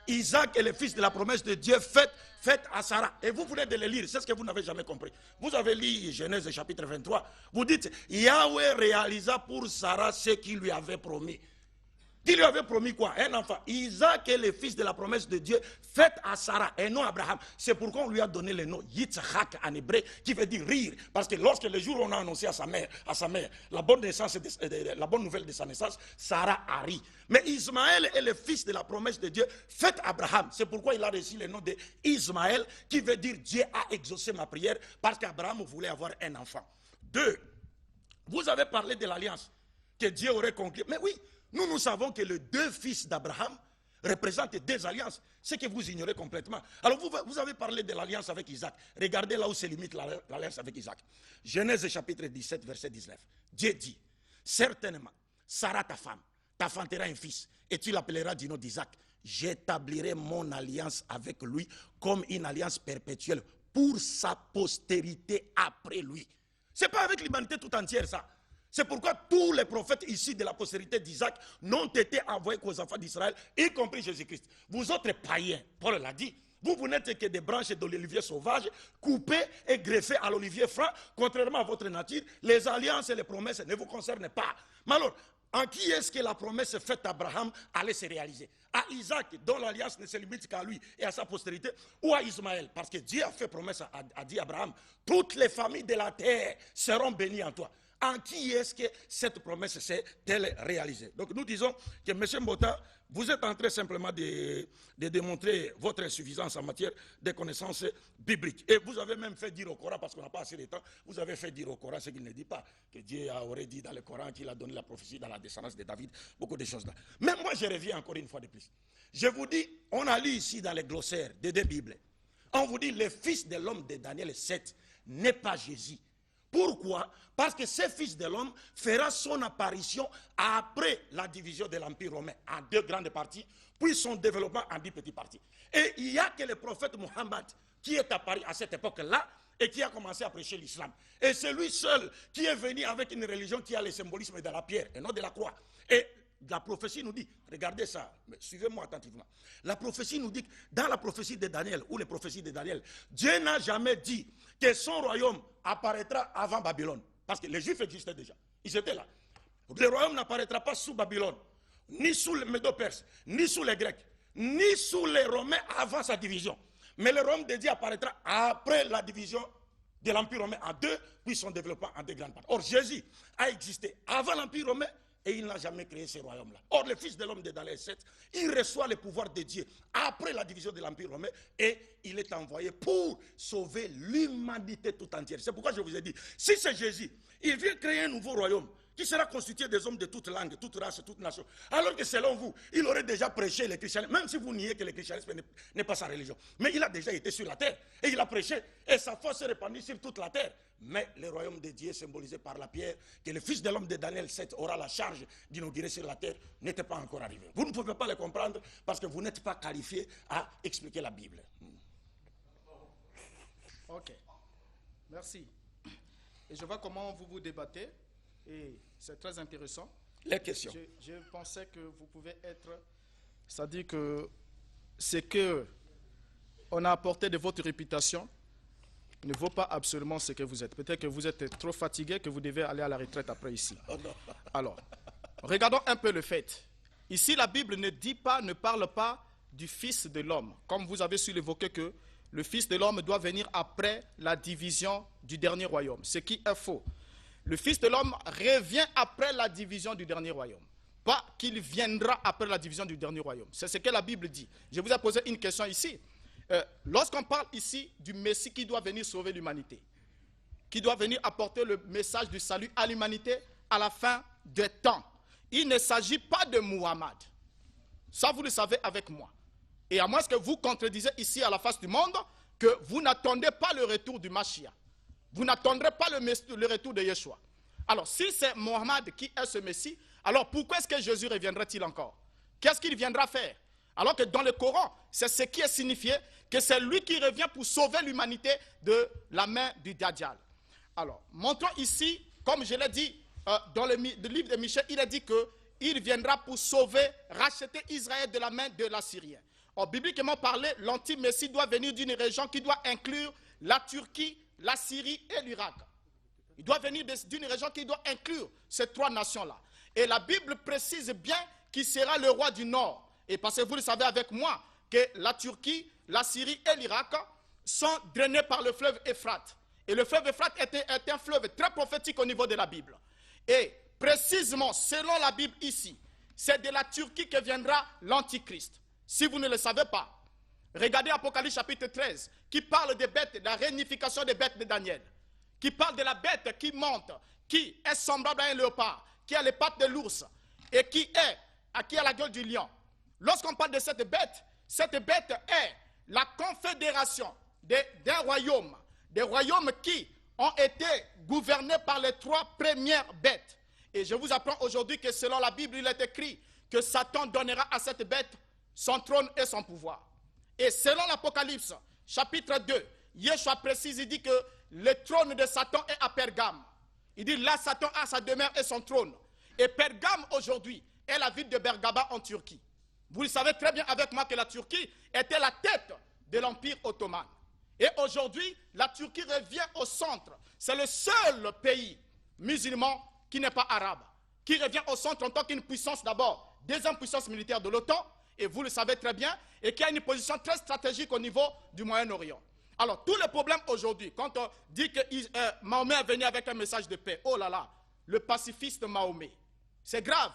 Isaac est le fils de la promesse de Dieu faite à Sarah. Et vous venez de le lire, c'est ce que vous n'avez jamais compris. Vous avez lu Genèse chapitre 23. Vous dites, Yahweh réalisa pour Sarah ce qu'il lui avait promis. Qui lui avait promis quoi? Un enfant. Isaac est le fils de la promesse de Dieu faite à Sarah et non à Abraham. C'est pourquoi on lui a donné le nom Yitzhak en hébreu, qui veut dire rire. Parce que lorsque le jour où on a annoncé à sa mère la bonne nouvelle de sa naissance, Sarah a ri. Mais Ismaël est le fils de la promesse de Dieu faite à Abraham. C'est pourquoi il a reçu le nom de Ismaël, qui veut dire Dieu a exaucé ma prière, parce qu'Abraham voulait avoir un enfant. 2. Vous avez parlé de l'alliance que Dieu aurait conclue. Mais oui, nous savons que les 2 fils d'Abraham, représente deux alliances, ce que vous ignorez complètement. Alors vous avez parlé de l'alliance avec Isaac. Regardez là où se limite l'alliance avec Isaac. Genèse chapitre 17, verset 19. Dieu dit, certainement, Sarah ta femme, t'enfantera un fils, et tu l'appelleras du nom d'Isaac. J'établirai mon alliance avec lui comme une alliance perpétuelle pour sa postérité après lui. Ce n'est pas avec l'humanité tout entière ça. C'est pourquoi tous les prophètes ici de la postérité d'Isaac n'ont été envoyés qu'aux enfants d'Israël, y compris Jésus-Christ. Vous autres païens, Paul l'a dit, vous n'êtes que des branches de l'olivier sauvage, coupées et greffées à l'olivier franc, contrairement à votre nature. Les alliances et les promesses ne vous concernent pas. Mais alors, en qui est-ce que la promesse faite à Abraham allait se réaliser? À Isaac, dont l'alliance ne se limite qu'à lui et à sa postérité, ou à Ismaël? Parce que Dieu a fait promesse à dit Abraham, toutes les familles de la terre seront bénies en toi. En qui est-ce que cette promesse s'est-elle réalisée? Donc nous disons que M. Mbota, vous êtes en train simplement de démontrer votre insuffisance en matière de connaissances bibliques. Et vous avez même fait dire au Coran, parce qu'on n'a pas assez de temps, vous avez fait dire au Coran ce qu'il ne dit pas, que Dieu aurait dit dans le Coran qu'il a donné la prophétie dans la descendance de David, beaucoup de choses là. Mais moi je reviens encore une fois de plus. Je vous dis, on a lu ici dans les glossaires des deux Bibles, on vous dit le fils de l'homme de Daniel 7 n'est pas Jésus. Pourquoi? Parce que ce fils de l'homme fera son apparition après la division de l'Empire romain en deux grandes parties, puis son développement en 10 petites parties. Et il n'y a que le prophète Mohammed qui est apparu à cette époque-là et qui a commencé à prêcher l'islam. Et c'est lui seul qui est venu avec une religion qui a le symbolisme de la pierre et non de la croix. Et la prophétie nous dit, regardez ça, suivez-moi attentivement. La prophétie nous dit, dans la prophétie de Daniel, ou les prophéties de Daniel, Dieu n'a jamais dit que son royaume apparaîtra avant Babylone. Parce que les Juifs existaient déjà, ils étaient là. Le royaume n'apparaîtra pas sous Babylone, ni sous les Médo-Perses, ni sous les Grecs, ni sous les Romains avant sa division. Mais le royaume de Dieu apparaîtra après la division de l'Empire romain en deux, puis son développement en deux grandes parties. Or, Jésus a existé avant l'Empire romain, et il n'a jamais créé ce royaume-là. Or, le Fils de l'homme de Daniel 7, il reçoit le pouvoir de Dieu après la division de l'Empire romain et il est envoyé pour sauver l'humanité tout entière. C'est pourquoi je vous ai dit, si c'est Jésus, il vient créer un nouveau royaume qui sera constitué des hommes de toute langue, toute race, toute nation. Alors que selon vous, il aurait déjà prêché le christianisme, même si vous niez que le christianisme n'est pas sa religion. Mais il a déjà été sur la terre et il a prêché et sa force s'est répandue sur toute la terre. Mais le royaume de Dieu, symbolisé par la pierre, que le Fils de l'homme de Daniel 7 aura la charge d'inaugurer sur la terre, n'était pas encore arrivé. Vous ne pouvez pas le comprendre parce que vous n'êtes pas qualifié à expliquer la Bible. Ok, merci. Et je vois comment vous débattez. Et c'est très intéressant. Les questions. Je pensais que vous pouvez être... C'est-à-dire que ce que on a apporté de votre réputation ne vaut pas absolument ce que vous êtes. Peut-être que vous êtes trop fatigué, que vous devez aller à la retraite après ici. Alors, regardons un peu le fait. Ici, la Bible ne parle pas du Fils de l'homme. Comme vous avez su l'évoquer que le Fils de l'homme doit venir après la division du dernier royaume. Ce qui est faux. Le Fils de l'homme revient après la division du dernier royaume. Pas qu'il viendra après la division du dernier royaume. C'est ce que la Bible dit. Je vous ai posé une question ici. Lorsqu'on parle ici du Messie qui doit venir sauver l'humanité, qui doit venir apporter le message du salut à l'humanité à la fin des temps, il ne s'agit pas de Muhammad. Ça, vous le savez avec moi. Et à moins que vous contredisez ici à la face du monde que vous n'attendez pas le retour du Mashiach. Vous n'attendrez pas le retour de Yeshua. Alors, si c'est Mohammed qui est ce Messie, alors pourquoi est-ce que Jésus reviendrait-il encore? Qu'est-ce qu'il viendra faire? Alors que dans le Coran, c'est ce qui est signifié que c'est lui qui revient pour sauver l'humanité de la main du Dajjal. Alors, montrons ici, comme je l'ai dit, dans le livre de Michée, il a dit qu'il viendra pour sauver, racheter Israël de la main de l'Assyrien. Or, bibliquement parlé, l'anti-Messie doit venir d'une région qui doit inclure la Turquie, la Syrie et l'Irak. Il doit venir d'une région qui doit inclure ces trois nations-là. Et la Bible précise bien qu'il sera le roi du Nord. Et parce que vous le savez avec moi, que la Turquie, la Syrie et l'Irak sont drainés par le fleuve Euphrate. Et le fleuve Euphrate est un fleuve très prophétique au niveau de la Bible. Et précisément, selon la Bible ici, c'est de la Turquie que viendra l'Antichrist. Si vous ne le savez pas, regardez Apocalypse chapitre 13, qui parle des bêtes, de la réunification des bêtes de Daniel, qui parle de la bête qui monte, qui est semblable à un léopard, qui a les pattes de l'ours, et qui a la gueule du lion. lorsqu'on parle de cette bête est la confédération des royaumes qui ont été gouvernés par les 3 premières bêtes. Et je vous apprends aujourd'hui que selon la Bible, il est écrit que Satan donnera à cette bête son trône et son pouvoir. Et selon l'Apocalypse, chapitre 2, Yeshua précise, il dit que le trône de Satan est à Pergame. Il dit là, Satan a sa demeure et son trône. Et Pergame aujourd'hui est la ville de Bergaba en Turquie. Vous le savez très bien avec moi que la Turquie était la tête de l'Empire ottoman. Et aujourd'hui, la Turquie revient au centre. C'est le seul pays musulman qui n'est pas arabe, qui revient au centre en tant qu'une puissance d'abord, deuxième puissance militaire de l'OTAN, et vous le savez très bien, et qui a une position très stratégique au niveau du Moyen-Orient. Alors, tous les problèmes aujourd'hui, quand on dit que Mahomet est venu avec un message de paix, oh là là, le pacifiste Mahomet, c'est grave.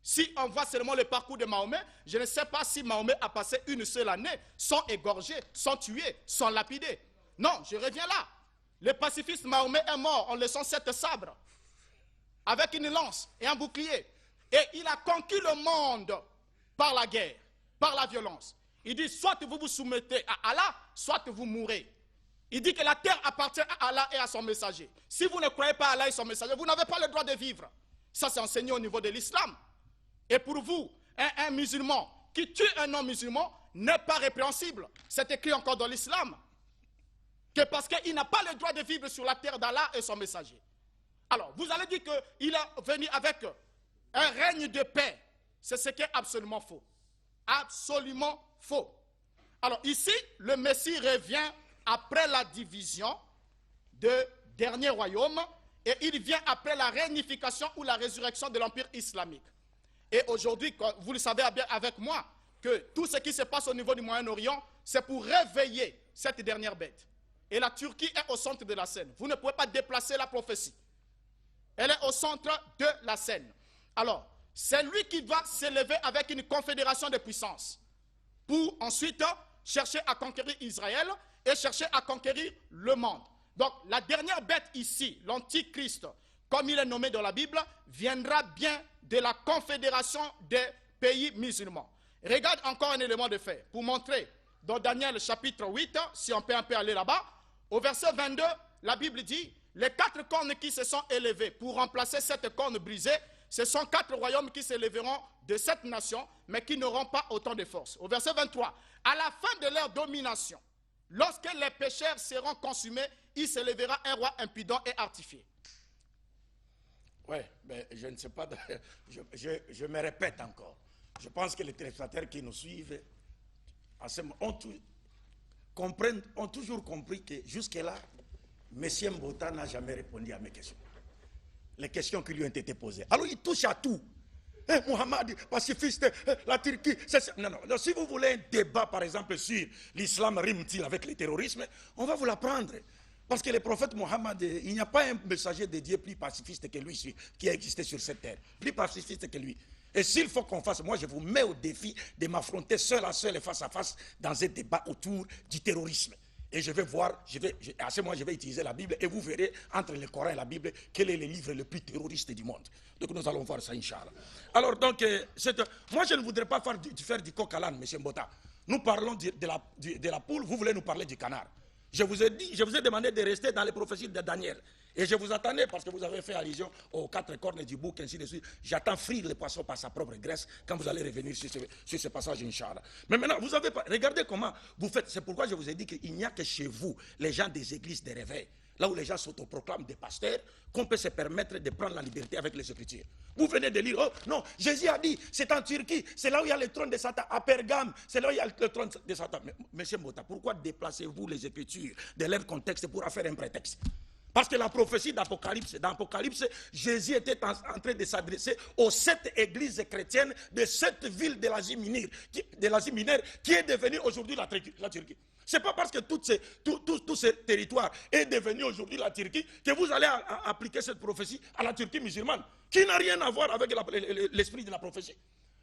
Si on voit seulement le parcours de Mahomet, je ne sais pas si Mahomet a passé une seule année sans égorger, sans tuer, sans lapider. Non, je reviens là. Le pacifiste Mahomet est mort en laissant 7 sabres, avec une lance et un bouclier. Et il a conquis le monde par la guerre, par la violence. Il dit, soit vous vous soumettez à Allah, soit vous mourrez. Il dit que la terre appartient à Allah et à son messager. Si vous ne croyez pas à Allah et son messager, vous n'avez pas le droit de vivre. Ça, c'est enseigné au niveau de l'islam. Et pour vous, un musulman qui tue un non-musulman n'est pas répréhensible. C'est écrit encore dans l'islam. Que parce qu'il n'a pas le droit de vivre sur la terre d'Allah et son messager. Alors, vous allez dire qu'il est venu avec un règne de paix. C'est ce qui est absolument faux. Absolument faux. Alors ici, le Messie revient après la division de dernier royaume et il vient après la réunification ou la résurrection de l'Empire islamique. Et aujourd'hui, vous le savez bien avec moi, que tout ce qui se passe au niveau du Moyen-Orient, c'est pour réveiller cette dernière bête. Et la Turquie est au centre de la scène. Vous ne pouvez pas déplacer la prophétie. Elle est au centre de la scène. Alors, c'est lui qui va s'élever avec une confédération de puissances pour ensuite chercher à conquérir Israël et chercher à conquérir le monde. Donc, la dernière bête ici, l'Antichrist, comme il est nommé dans la Bible, viendra bien de la confédération des pays musulmans. Regarde encore un élément de fait pour montrer dans Daniel chapitre 8, si on peut un peu aller là-bas, au verset 22, la Bible dit, les 4 cornes qui se sont élevées pour remplacer cette corne brisée, ce sont 4 royaumes qui s'élèveront de cette nation, mais qui n'auront pas autant de force. Au verset 23, à la fin de leur domination, lorsque les pécheurs seront consumés, il s'élèvera un roi impudent et artifié. Oui, mais je ne sais pas, je me répète encore. Je pense que les téléspectateurs qui nous suivent ont toujours compris que jusque-là, M. Mbota n'a jamais répondu à mes questions. Les questions qui lui ont été posées. Alors il touche à tout. Mohamed, pacifiste, la Turquie. Non. Alors, si vous voulez un débat, par exemple, sur l'islam rime-t-il avec le terrorisme, on va vous l'apprendre. Parce que le prophète Mohammed, il n'y a pas un messager de Dieu plus pacifiste que lui qui a existé sur cette terre. Plus pacifiste que lui. Et s'il faut qu'on fasse, moi je vous mets au défi de m'affronter seul à seul et face à face dans un débat autour du terrorisme. Et je vais voir, à ce moment je vais utiliser la Bible et vous verrez entre le Coran et la Bible quel est le livre le plus terroriste du monde. Donc nous allons voir ça, Inch'Allah. Alors donc, moi je ne voudrais pas faire du coq à l'âne, M. Mbota. Nous parlons de la poule, vous voulez nous parler du canard. Je vous ai demandé de rester dans les prophéties de Daniel. Et je vous attendais parce que vous avez fait allusion aux 4 cornes du bouc, ainsi de suite. J'attends frire le poisson par sa propre graisse quand vous allez revenir sur ce passage, Inch'Allah. Mais maintenant, regardez comment vous faites. C'est pourquoi je vous ai dit qu'il n'y a que chez vous, les gens des églises de réveil, là où les gens s'autoproclament des pasteurs, qu'on peut se permettre de prendre la liberté avec les Écritures. Vous venez de lire, oh non, Jésus a dit, c'est en Turquie, c'est là où il y a le trône de Satan, à Pergame, c'est là où il y a le trône de Satan. Mais, Monsieur Mbota, pourquoi déplacez-vous les Écritures de leur contexte pour en faire un prétexte? Parce que la prophétie d'Apocalypse, dans Apocalypse, Jésus était en train de s'adresser aux 7 églises chrétiennes de cette ville de l'Asie mineure, qui est devenue aujourd'hui la Turquie. Ce n'est pas parce que tous ces territoires est devenu aujourd'hui la Turquie que vous allez appliquer cette prophétie à la Turquie musulmane, qui n'a rien à voir avec l'esprit de la prophétie.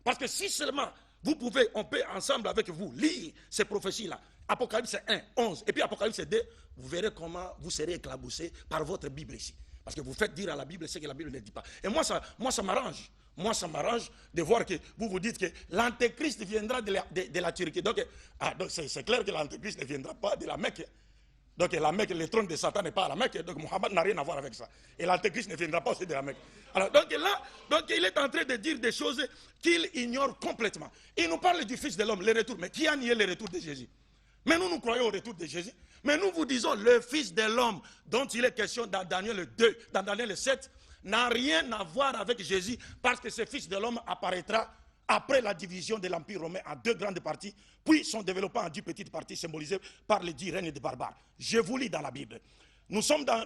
Parce que si seulement on peut ensemble avec vous lire ces prophéties-là, Apocalypse 1, 11, et puis Apocalypse 2, vous verrez comment vous serez éclaboussé par votre Bible ici. Parce que vous faites dire à la Bible ce que la Bible ne dit pas. Et moi, ça m'arrange. moi ça m'arrange de voir que vous vous dites que l'antéchrist viendra de la Turquie. Donc c'est clair que l'antéchrist ne viendra pas de la Mecque. Donc la Mecque, le trône de Satan n'est pas à la Mecque. Donc Mohammed n'a rien à voir avec ça. Et l'antéchrist ne viendra pas aussi de la Mecque. Alors donc là, il est en train de dire des choses qu'il ignore complètement. Il nous parle du Fils de l'homme, le retour. Mais qui a nié le retour de Jésus? Mais nous croyons au retour de Jésus. Mais nous vous disons, le Fils de l'homme dont il est question dans Daniel 2, dans Daniel 7, n'a rien à voir avec Jésus, parce que ce Fils de l'homme apparaîtra après la division de l'Empire romain en 2 grandes parties, puis son développement en 10 petites parties symbolisées par les 10 règnes des barbares. Je vous lis dans la Bible. Nous sommes dans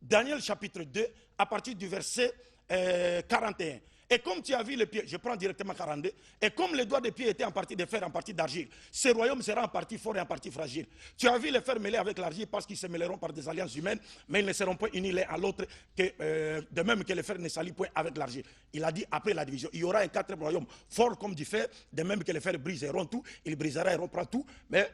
Daniel chapitre 2, à partir du verset 41. Et comme tu as vu les pieds, je prends directement 42, et comme les doigts des pieds étaient en partie de fer, en partie d'argile, ce royaume sera en partie fort et en partie fragile. Tu as vu les fer mêlés avec l'argile parce qu'ils se mêleront par des alliances humaines, mais ils ne seront pas unis l'un à l'autre, de même que les fer ne s'allient point avec l'argile. Il a dit après la division, il y aura un 4e royaume fort comme du fer, de même que les fers briseront tout, il brisera et rompra tout, mais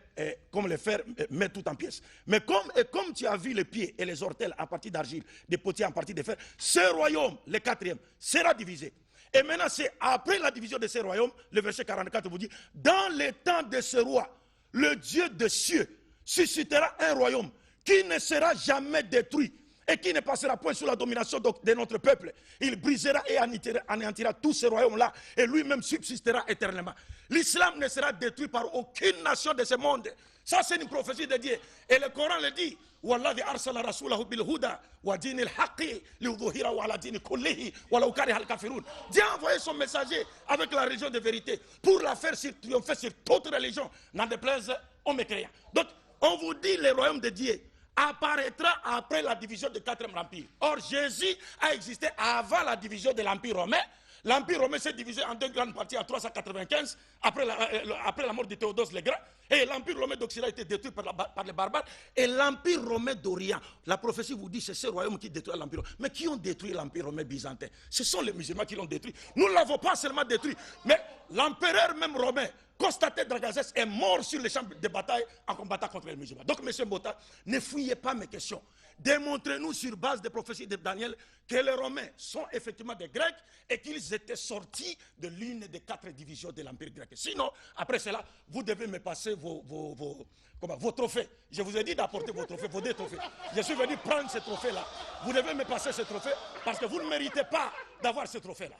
comme les fers met tout en pièces. Mais comme tu as vu les pieds et les orteils en partie d'argile, des potiers en partie de fer, ce royaume, le 4e, sera divisé. Et maintenant, c'est après la division de ces royaumes, le verset 44 vous dit, dans les temps de ce roi, le Dieu des cieux suscitera un royaume qui ne sera jamais détruit et qui ne passera point sous la domination de notre peuple. Il brisera et anéantira tous ces royaumes-là et lui-même subsistera éternellement. L'islam ne sera détruit par aucune nation de ce monde. Ça, c'est une prophétie de Dieu. Et le Coran le dit. Walladhi arsala rasulahu bil huda wa dinil haqqi liudhhirahu ala dini kullihi walau kariha al kafirun. Dieu a envoyé son messager avec la religion de vérité pour la faire triompher sur toute religion, n'en déplaise aux mécréants. Donc, on vous dit le royaume de Dieu apparaîtra après la division du 4e empire. Or, Jésus a existé avant la division de l'empire romain. L'empire romain s'est divisé en 2 grandes parties en 395, après la mort de Théodose le Grand. Et l'empire romain d'Occident a été détruit par les barbares. Et l'empire romain d'Orient, la prophétie vous dit, c'est ce royaume qui détruit l'empire romain. Mais qui ont détruit l'empire romain byzantin? Ce sont les musulmans qui l'ont détruit. Nous ne l'avons pas seulement détruit, mais l'empereur même romain, Constantin Dragazès, est mort sur les champs de bataille en combattant contre les musulmans. Donc, M. Mbota, ne fouillez pas mes questions. Démontrez-nous sur base des prophéties de Daniel que les Romains sont effectivement des Grecs et qu'ils étaient sortis de l'une des 4 divisions de l'Empire grec. Sinon, après cela, vous devez me passer vos trophées. Je vous ai dit d'apporter vos trophées, vos 2 trophées. Je suis venu prendre ces trophées-là. Vous devez me passer ces trophées parce que vous ne méritez pas d'avoir ces trophées-là.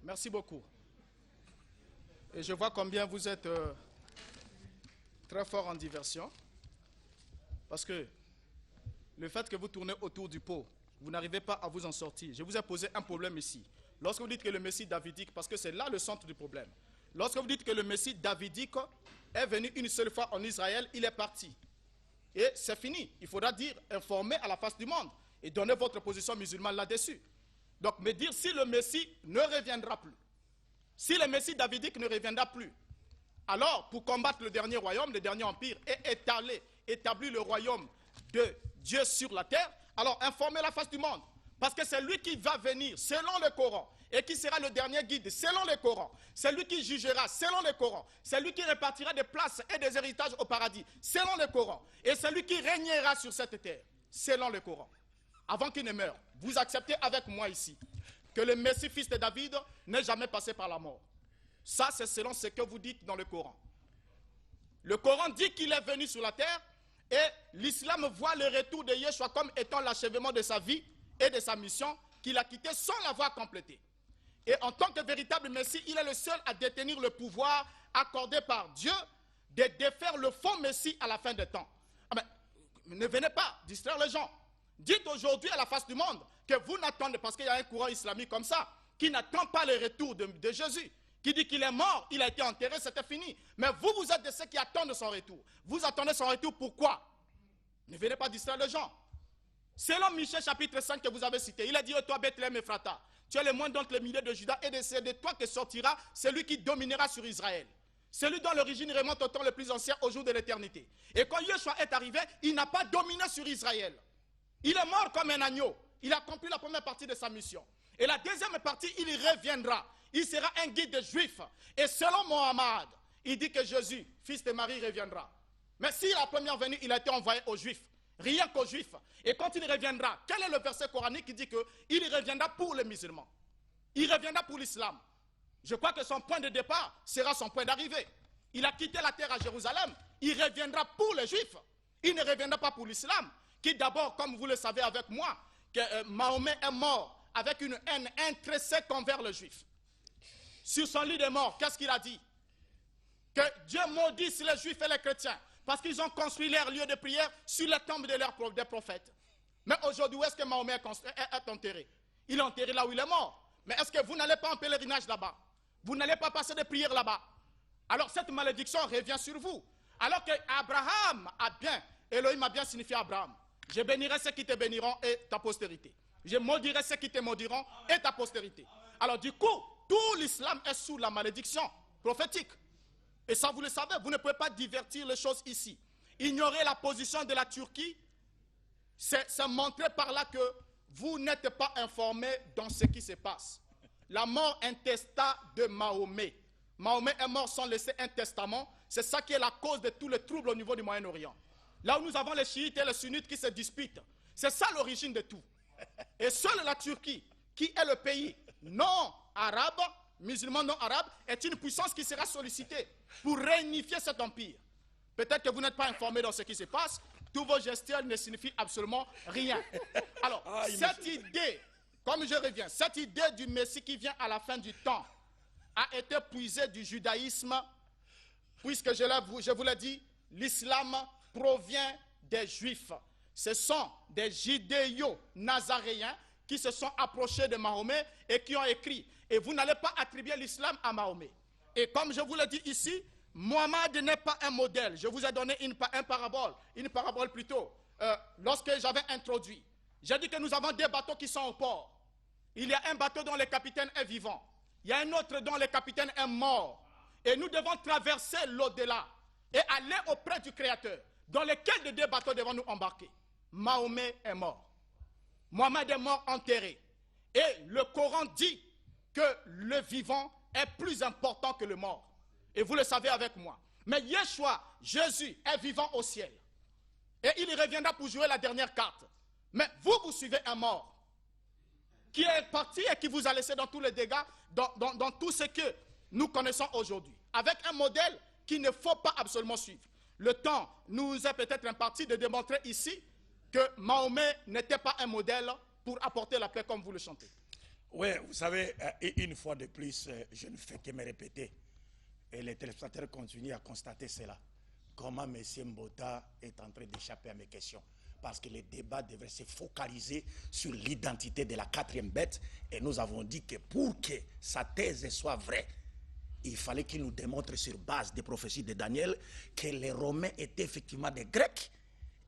Merci beaucoup. Et je vois combien vous êtes très fort en diversion. Parce que le fait que vous tournez autour du pot, vous n'arrivez pas à vous en sortir. Je vous ai posé un problème ici. Lorsque vous dites que le Messie davidique, parce que c'est là le centre du problème. Lorsque vous dites que le Messie davidique est venu une seule fois en Israël, il est parti. Et c'est fini. Il faudra dire, informer à la face du monde et donner votre position musulmane là-dessus. Donc, me dire si le Messie ne reviendra plus, si le Messie davidique ne reviendra plus, alors pour combattre le dernier royaume, le dernier empire, et établir le royaume de Dieu sur la terre, alors informez la face du monde. Parce que c'est lui qui va venir selon le Coran et qui sera le dernier guide selon le Coran. C'est lui qui jugera selon le Coran. C'est lui qui répartira des places et des héritages au paradis selon le Coran. Et c'est lui qui régnera sur cette terre selon le Coran. Avant qu'il ne meure, vous acceptez avec moi ici que le Messie, fils de David, n'est jamais passé par la mort. Ça, c'est selon ce que vous dites dans le Coran. Le Coran dit qu'il est venu sur la terre et l'islam voit le retour de Yeshua comme étant l'achèvement de sa vie et de sa mission qu'il a quitté sans l'avoir complété. Et en tant que véritable Messie, il est le seul à détenir le pouvoir accordé par Dieu de défaire le faux Messie à la fin des temps. Ah ben, ne venez pas distraire les gens. Dites aujourd'hui à la face du monde que vous n'attendez, parce qu'il y a un courant islamique comme ça, qui n'attend pas le retour de Jésus, qui dit qu'il est mort, il a été enterré, c'était fini. Mais vous, vous êtes de ceux qui attendent son retour. Vous attendez son retour, pourquoi? Ne venez pas distraire les gens. Selon Michée chapitre 5 que vous avez cité, il a dit, toi Bethléem Ephrata, tu es le moins d'entre les milliers de Judas, et c'est de toi que sortira celui qui dominera sur Israël. Celui dont l'origine remonte au temps le plus ancien, au jour de l'éternité. Et quand Yeshua est arrivé, il n'a pas dominé sur Israël. Il est mort comme un agneau. Il a accompli la première partie de sa mission. Et la deuxième partie, il reviendra. Il sera un guide des Juifs. Et selon Mohammed, il dit que Jésus, fils de Marie, reviendra. Mais si la première venue, il a été envoyé aux Juifs. rien qu'aux Juifs. Et quand il reviendra, quel est le verset coranique qui dit qu'il reviendra pour les musulmans? Il reviendra pour l'islam. Je crois que son point de départ sera son point d'arrivée. Il a quitté la terre à Jérusalem, il reviendra pour les Juifs. Il ne reviendra pas pour l'islam, qui d'abord, comme vous le savez avec moi, que Mahomet est mort avec une haine intrinsèque envers les Juifs. Sur son lit de mort, qu'est-ce qu'il a dit? Que Dieu maudisse les Juifs et les chrétiens, parce qu'ils ont construit leur lieu de prière sur les tombes des prophètes. Mais aujourd'hui, où est-ce que Mahomet est enterré? Il est enterré là où il est mort. Mais est-ce que vous n'allez pas en pèlerinage là-bas? Vous n'allez pas passer des prières là-bas? Alors cette malédiction revient sur vous. Alors que Abraham a bien, Elohim a bien signifié à Abraham, je bénirai ceux qui te béniront et ta postérité. Je maudirai ceux qui te maudiront et ta postérité. Alors du coup, tout l'islam est sous la malédiction prophétique. Et ça, vous le savez, vous ne pouvez pas divertir les choses ici. Ignorer la position de la Turquie, c'est montrer par là que vous n'êtes pas informé dans ce qui se passe. La mort intesta de Mahomet. Mahomet est mort sans laisser un testament. C'est ça qui est la cause de tous les troubles au niveau du Moyen-Orient. Là où nous avons les chiites et les sunnites qui se disputent. C'est ça l'origine de tout. Et seule la Turquie, qui est le pays non arabe, musulman non arabe, est une puissance qui sera sollicitée pour réunifier cet empire. Peut-être que vous n'êtes pas informé dans ce qui se passe. Tous vos gestions ne signifient absolument rien. Alors, cette idée, comme je reviens, cette idée du Messie qui vient à la fin du temps a été puisée du judaïsme, puisque je vous l'ai dit, l'islam provient des Juifs. Ce sont des judéo-nazaréens qui se sont approchés de Mahomet et qui ont écrit. Et vous n'allez pas attribuer l'islam à Mahomet. Et comme je vous l'ai dit ici, Mohammed n'est pas un modèle. Je vous ai donné une parabole plutôt, lorsque j'avais introduit. J'ai dit que nous avons des bateaux qui sont au port. Il y a un bateau dont le capitaine est vivant. Il y a un autre dont le capitaine est mort. Et nous devons traverser l'au-delà et aller auprès du Créateur. Dans lequel des deux bateaux devons-nous embarquer? Mahomet est mort. Mohammed est mort enterré. Et le Coran dit que le vivant est plus important que le mort. Et vous le savez avec moi. Mais Yeshua, Jésus, est vivant au ciel. Et il reviendra pour jouer la dernière carte. Mais vous suivez un mort qui est parti et qui vous a laissé dans tous les dégâts, dans tout ce que nous connaissons aujourd'hui. Avec un modèle qu'il ne faut pas absolument suivre. Le temps nous est peut-être imparti de démontrer ici que Mahomet n'était pas un modèle pour apporter la paix comme vous le chantez. Oui, vous savez, une fois de plus, je ne fais que me répéter. Et les téléspectateurs continuent à constater cela. Comment M. Mbota est en train d'échapper à mes questions. Parce que les débats devraient se focaliser sur l'identité de la quatrième bête. Et nous avons dit que pour que sa thèse soit vraie, il fallait qu'il nous démontre sur base des prophéties de Daniel que les Romains étaient effectivement des Grecs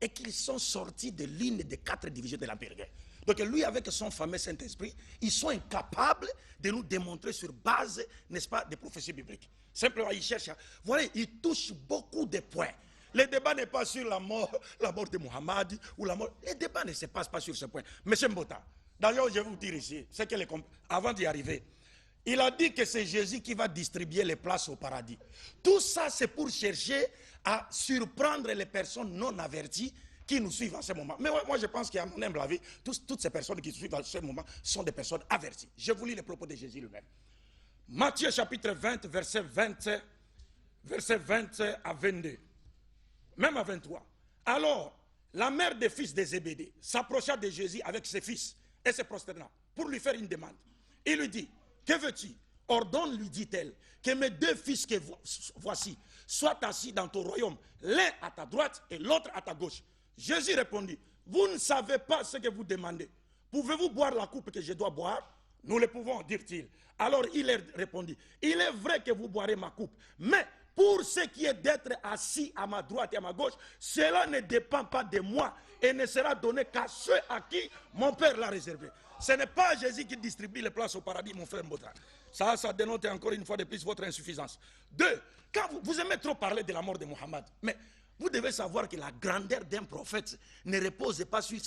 et qu'ils sont sortis de l'une des 4 divisions de l'Empire grec. Donc lui, avec son fameux Saint-Esprit, ils sont incapables de nous démontrer sur base, n'est-ce pas, des prophéties bibliques. Simplement, ils cherchent, vous voyez, ils touchent beaucoup de points. Le débat n'est pas sur la mort de Muhammad ou la mort. Le débat ne se passe pas sur ce point. Monsieur Mbota, d'ailleurs, je vais vous dire ici, c'est que avant d'y arriver, il a dit que c'est Jésus qui va distribuer les places au paradis. Tout ça, c'est pour chercher à surprendre les personnes non averties qui nous suivent en ce moment. Mais moi, je pense qu'à mon humble avis, toutes ces personnes qui suivent en ce moment sont des personnes averties. Je vous lis les propos de Jésus lui-même. Matthieu chapitre 20, verset 20 à 22. Même à 23. Alors, la mère des fils de Zébédée s'approcha de Jésus avec ses fils et se prosterna pour lui faire une demande. Il lui dit, que veux-tu? Ordonne, lui dit-elle, que mes 2 fils que voici soient assis dans ton royaume, l'un à ta droite et l'autre à ta gauche. Jésus répondit, vous ne savez pas ce que vous demandez. Pouvez-vous boire la coupe que je dois boire? Nous le pouvons, dirent-ils. Alors il leur répondit, il est vrai que vous boirez ma coupe, mais pour ce qui est d'être assis à ma droite et à ma gauche, cela ne dépend pas de moi et ne sera donné qu'à ceux à qui mon Père l'a réservé. Ce n'est pas Jésus qui distribue les places au paradis, mon frère Mbota. Ça dénote encore une fois de plus votre insuffisance. 2, quand vous aimez trop parler de la mort de Mohammed, mais vous devez savoir que la grandeur d'un prophète ne repose pas sur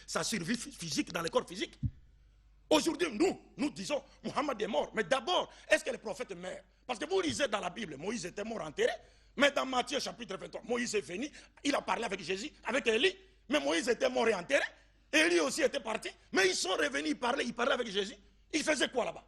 sa survie physique dans le corps physique. Aujourd'hui, nous disons, Mohammed est mort. Mais d'abord, est-ce que le prophète meurt? Parce que vous lisez dans la Bible, Moïse était mort enterré. Mais dans Matthieu chapitre 23, Moïse est venu, il a parlé avec Jésus, avec Élie. Mais Moïse était mort et enterré. Élie aussi était parti. Mais ils sont revenus, ils parlaient avec Jésus. Ils faisaient quoi là-bas?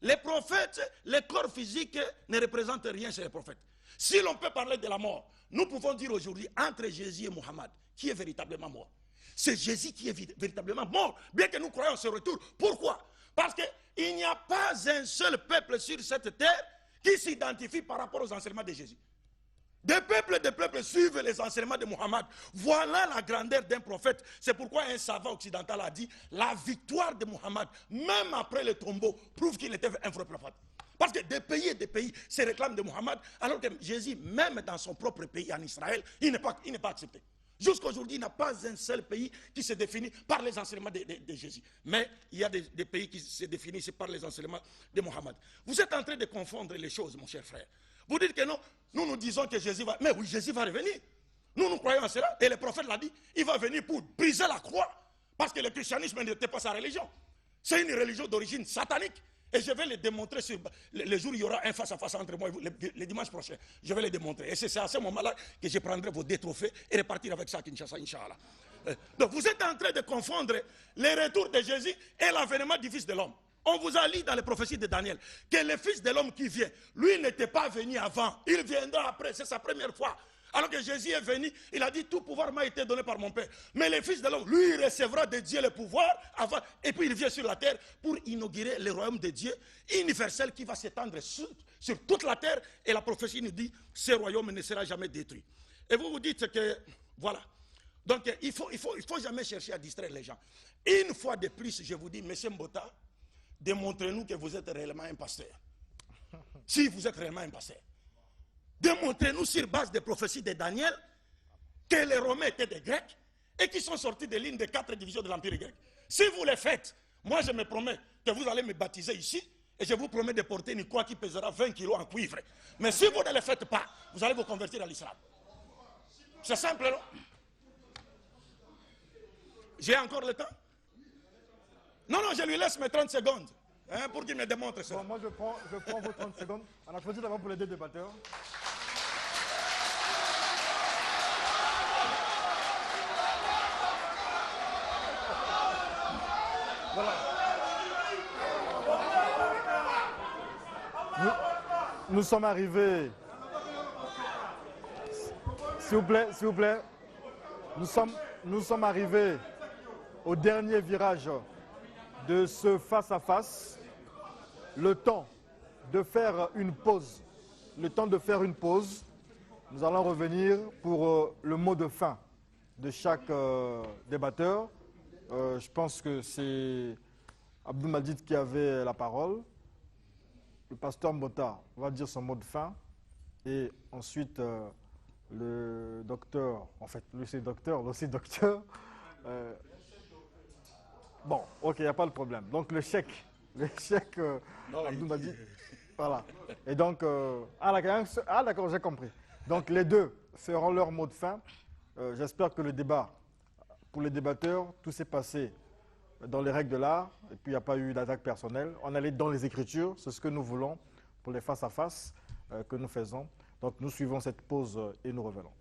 Les prophètes, les corps physiques ne représentent rien chez les prophètes. Si l'on peut parler de la mort, nous pouvons dire aujourd'hui, entre Jésus et Mohammed, qui est véritablement mort? C'est Jésus qui est véritablement mort, bien que nous croyons ce retour. Pourquoi? Parce qu'il n'y a pas un seul peuple sur cette terre qui s'identifie par rapport aux enseignements de Jésus. Des peuples suivent les enseignements de Mohammed. Voilà la grandeur d'un prophète. C'est pourquoi un savant occidental a dit la victoire de Mohammed, même après le tombeau, prouve qu'il était un vrai prophète. Parce que des pays se réclament de Mohammed, alors que Jésus, même dans son propre pays, en Israël, il n'est pas accepté. Jusqu'à aujourd'hui, il n'y a pas un seul pays qui se définit par les enseignements de Jésus. Mais il y a des pays qui se définissent par les enseignements de Mohammed. Vous êtes en train de confondre les choses, mon cher frère. Vous dites que non, nous disons que Jésus va... Mais oui, Jésus va revenir. Nous croyons en cela. Et le prophète l'a dit, il va venir pour briser la croix. Parce que le christianisme n'était pas sa religion. C'est une religion d'origine satanique. Et je vais le démontrer sur le jour où il y aura un face-à-face entre moi et vous, le dimanche prochain. Je vais le démontrer. Et c'est à ce moment-là que je prendrai vos deux trophées et repartir avec ça à Kinshasa, Inch'Allah. Donc vous êtes en train de confondre les retours de Jésus et l'avènement du Fils de l'homme. On vous a lu dans les prophéties de Daniel que le Fils de l'homme qui vient, lui n'était pas venu avant. Il viendra après, c'est sa première fois. Alors que Jésus est venu, il a dit tout pouvoir m'a été donné par mon Père. Mais le Fils de l'homme, lui, il recevra de Dieu le pouvoir avant. Et puis il vient sur la terre pour inaugurer le royaume de Dieu universel qui va s'étendre sur toute la terre. Et la prophétie nous dit ce royaume ne sera jamais détruit. Et vous vous dites que, voilà. Donc il faut jamais chercher à distraire les gens. Une fois de plus, je vous dis, M. Mbota, démontrez-nous que vous êtes réellement un pasteur. Si vous êtes réellement un pasteur. Démontrez-nous sur base des prophéties de Daniel que les Romains étaient des Grecs et qui sont sortis des lignes des 4 divisions de l'Empire grec. Si vous le faites, moi je me promets que vous allez me baptiser ici et je vous promets de porter une croix qui pèsera 20 kilos en cuivre. Mais si vous ne le faites pas, vous allez vous convertir à l'islam. C'est simple, non? J'ai encore le temps? Non, je lui laisse mes 30 secondes pour qu'il me démontre ça. Bon, moi je prends vos 30 secondes. On applaudit d'abord pour les deux débatteurs. Voilà. Nous sommes arrivés. S'il vous plaît. Nous sommes arrivés au dernier virage de ce face-à-face. Le temps de faire une pause. Nous allons revenir pour le mot de fin de chaque débatteur. Je pense que c'est Abdou Madid qui avait la parole. Le pasteur Mbota va dire son mot de fin. Et ensuite, le docteur, en fait, lui c'est docteur, l'aussi docteur. Bon, ok, il n'y a pas de problème. Donc le chèque, Abdou Madid, voilà. Et donc, d'accord, j'ai compris. Donc les deux feront leur mot de fin. J'espère que le débat, pour les débatteurs, tout s'est passé dans les règles de l'art, et puis il n'y a pas eu d'attaque personnelle. On allait dans les Écritures, c'est ce que nous voulons pour les face-à-face que nous faisons. Donc nous suivons cette pause et nous revenons.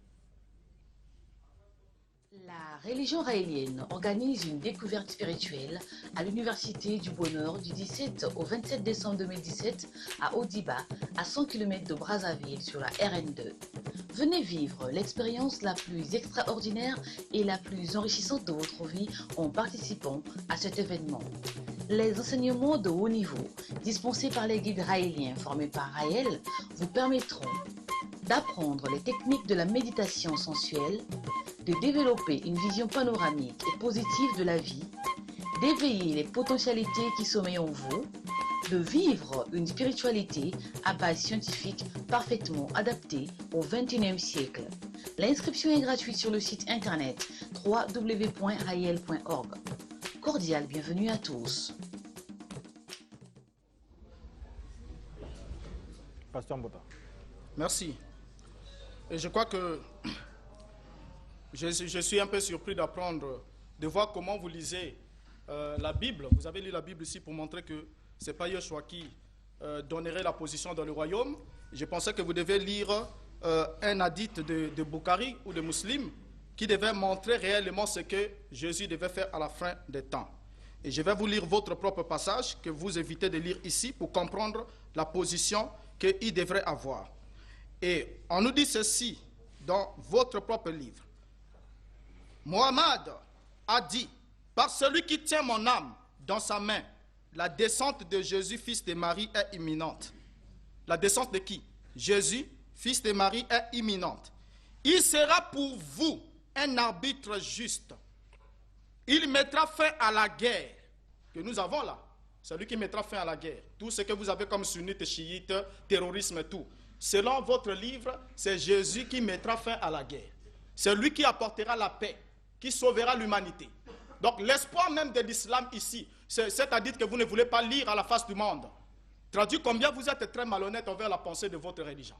La religion raélienne organise une découverte spirituelle à l'Université du Bonheur du 17 au 27 décembre 2017 à Odiba, à 100 km de Brazzaville sur la RN2. Venez vivre l'expérience la plus extraordinaire et la plus enrichissante de votre vie en participant à cet événement. Les enseignements de haut niveau dispensés par les guides raéliens formés par Raël vous permettront d'apprendre les techniques de la méditation sensuelle, de développer une vision panoramique et positive de la vie, d'éveiller les potentialités qui sommeillent en vous, de vivre une spiritualité à base scientifique parfaitement adaptée au XXIe siècle. L'inscription est gratuite sur le site internet www.rael.org. Cordial bienvenue à tous. Pasteur Mbota. Merci. Et je crois que je suis un peu surpris d'apprendre, de voir comment vous lisez la Bible. Vous avez lu la Bible ici pour montrer que ce n'est pas Yeshua qui donnerait la position dans le royaume. Je pensais que vous devez lire un hadith de Bukhari ou de Muslim qui devait montrer réellement ce que Jésus devait faire à la fin des temps. Et je vais vous lire votre propre passage que vous évitez de lire ici pour comprendre la position qu'il devrait avoir. Et on nous dit ceci dans votre propre livre. Mohammed a dit, par celui qui tient mon âme dans sa main, la descente de Jésus, fils de Marie, est imminente. La descente de qui? Jésus, fils de Marie, est imminente. Il sera pour vous un arbitre juste. Il mettra fin à la guerre que nous avons là. C'est lui qui mettra fin à la guerre. Tout ce que vous avez comme sunnites, chiites, terrorisme et tout. Selon votre livre, c'est Jésus qui mettra fin à la guerre. C'est lui qui apportera la paix, qui sauvera l'humanité. Donc l'espoir même de l'islam ici, c'est-à-dire que vous ne voulez pas lire à la face du monde. Traduit combien vous êtes très malhonnête envers la pensée de votre religion.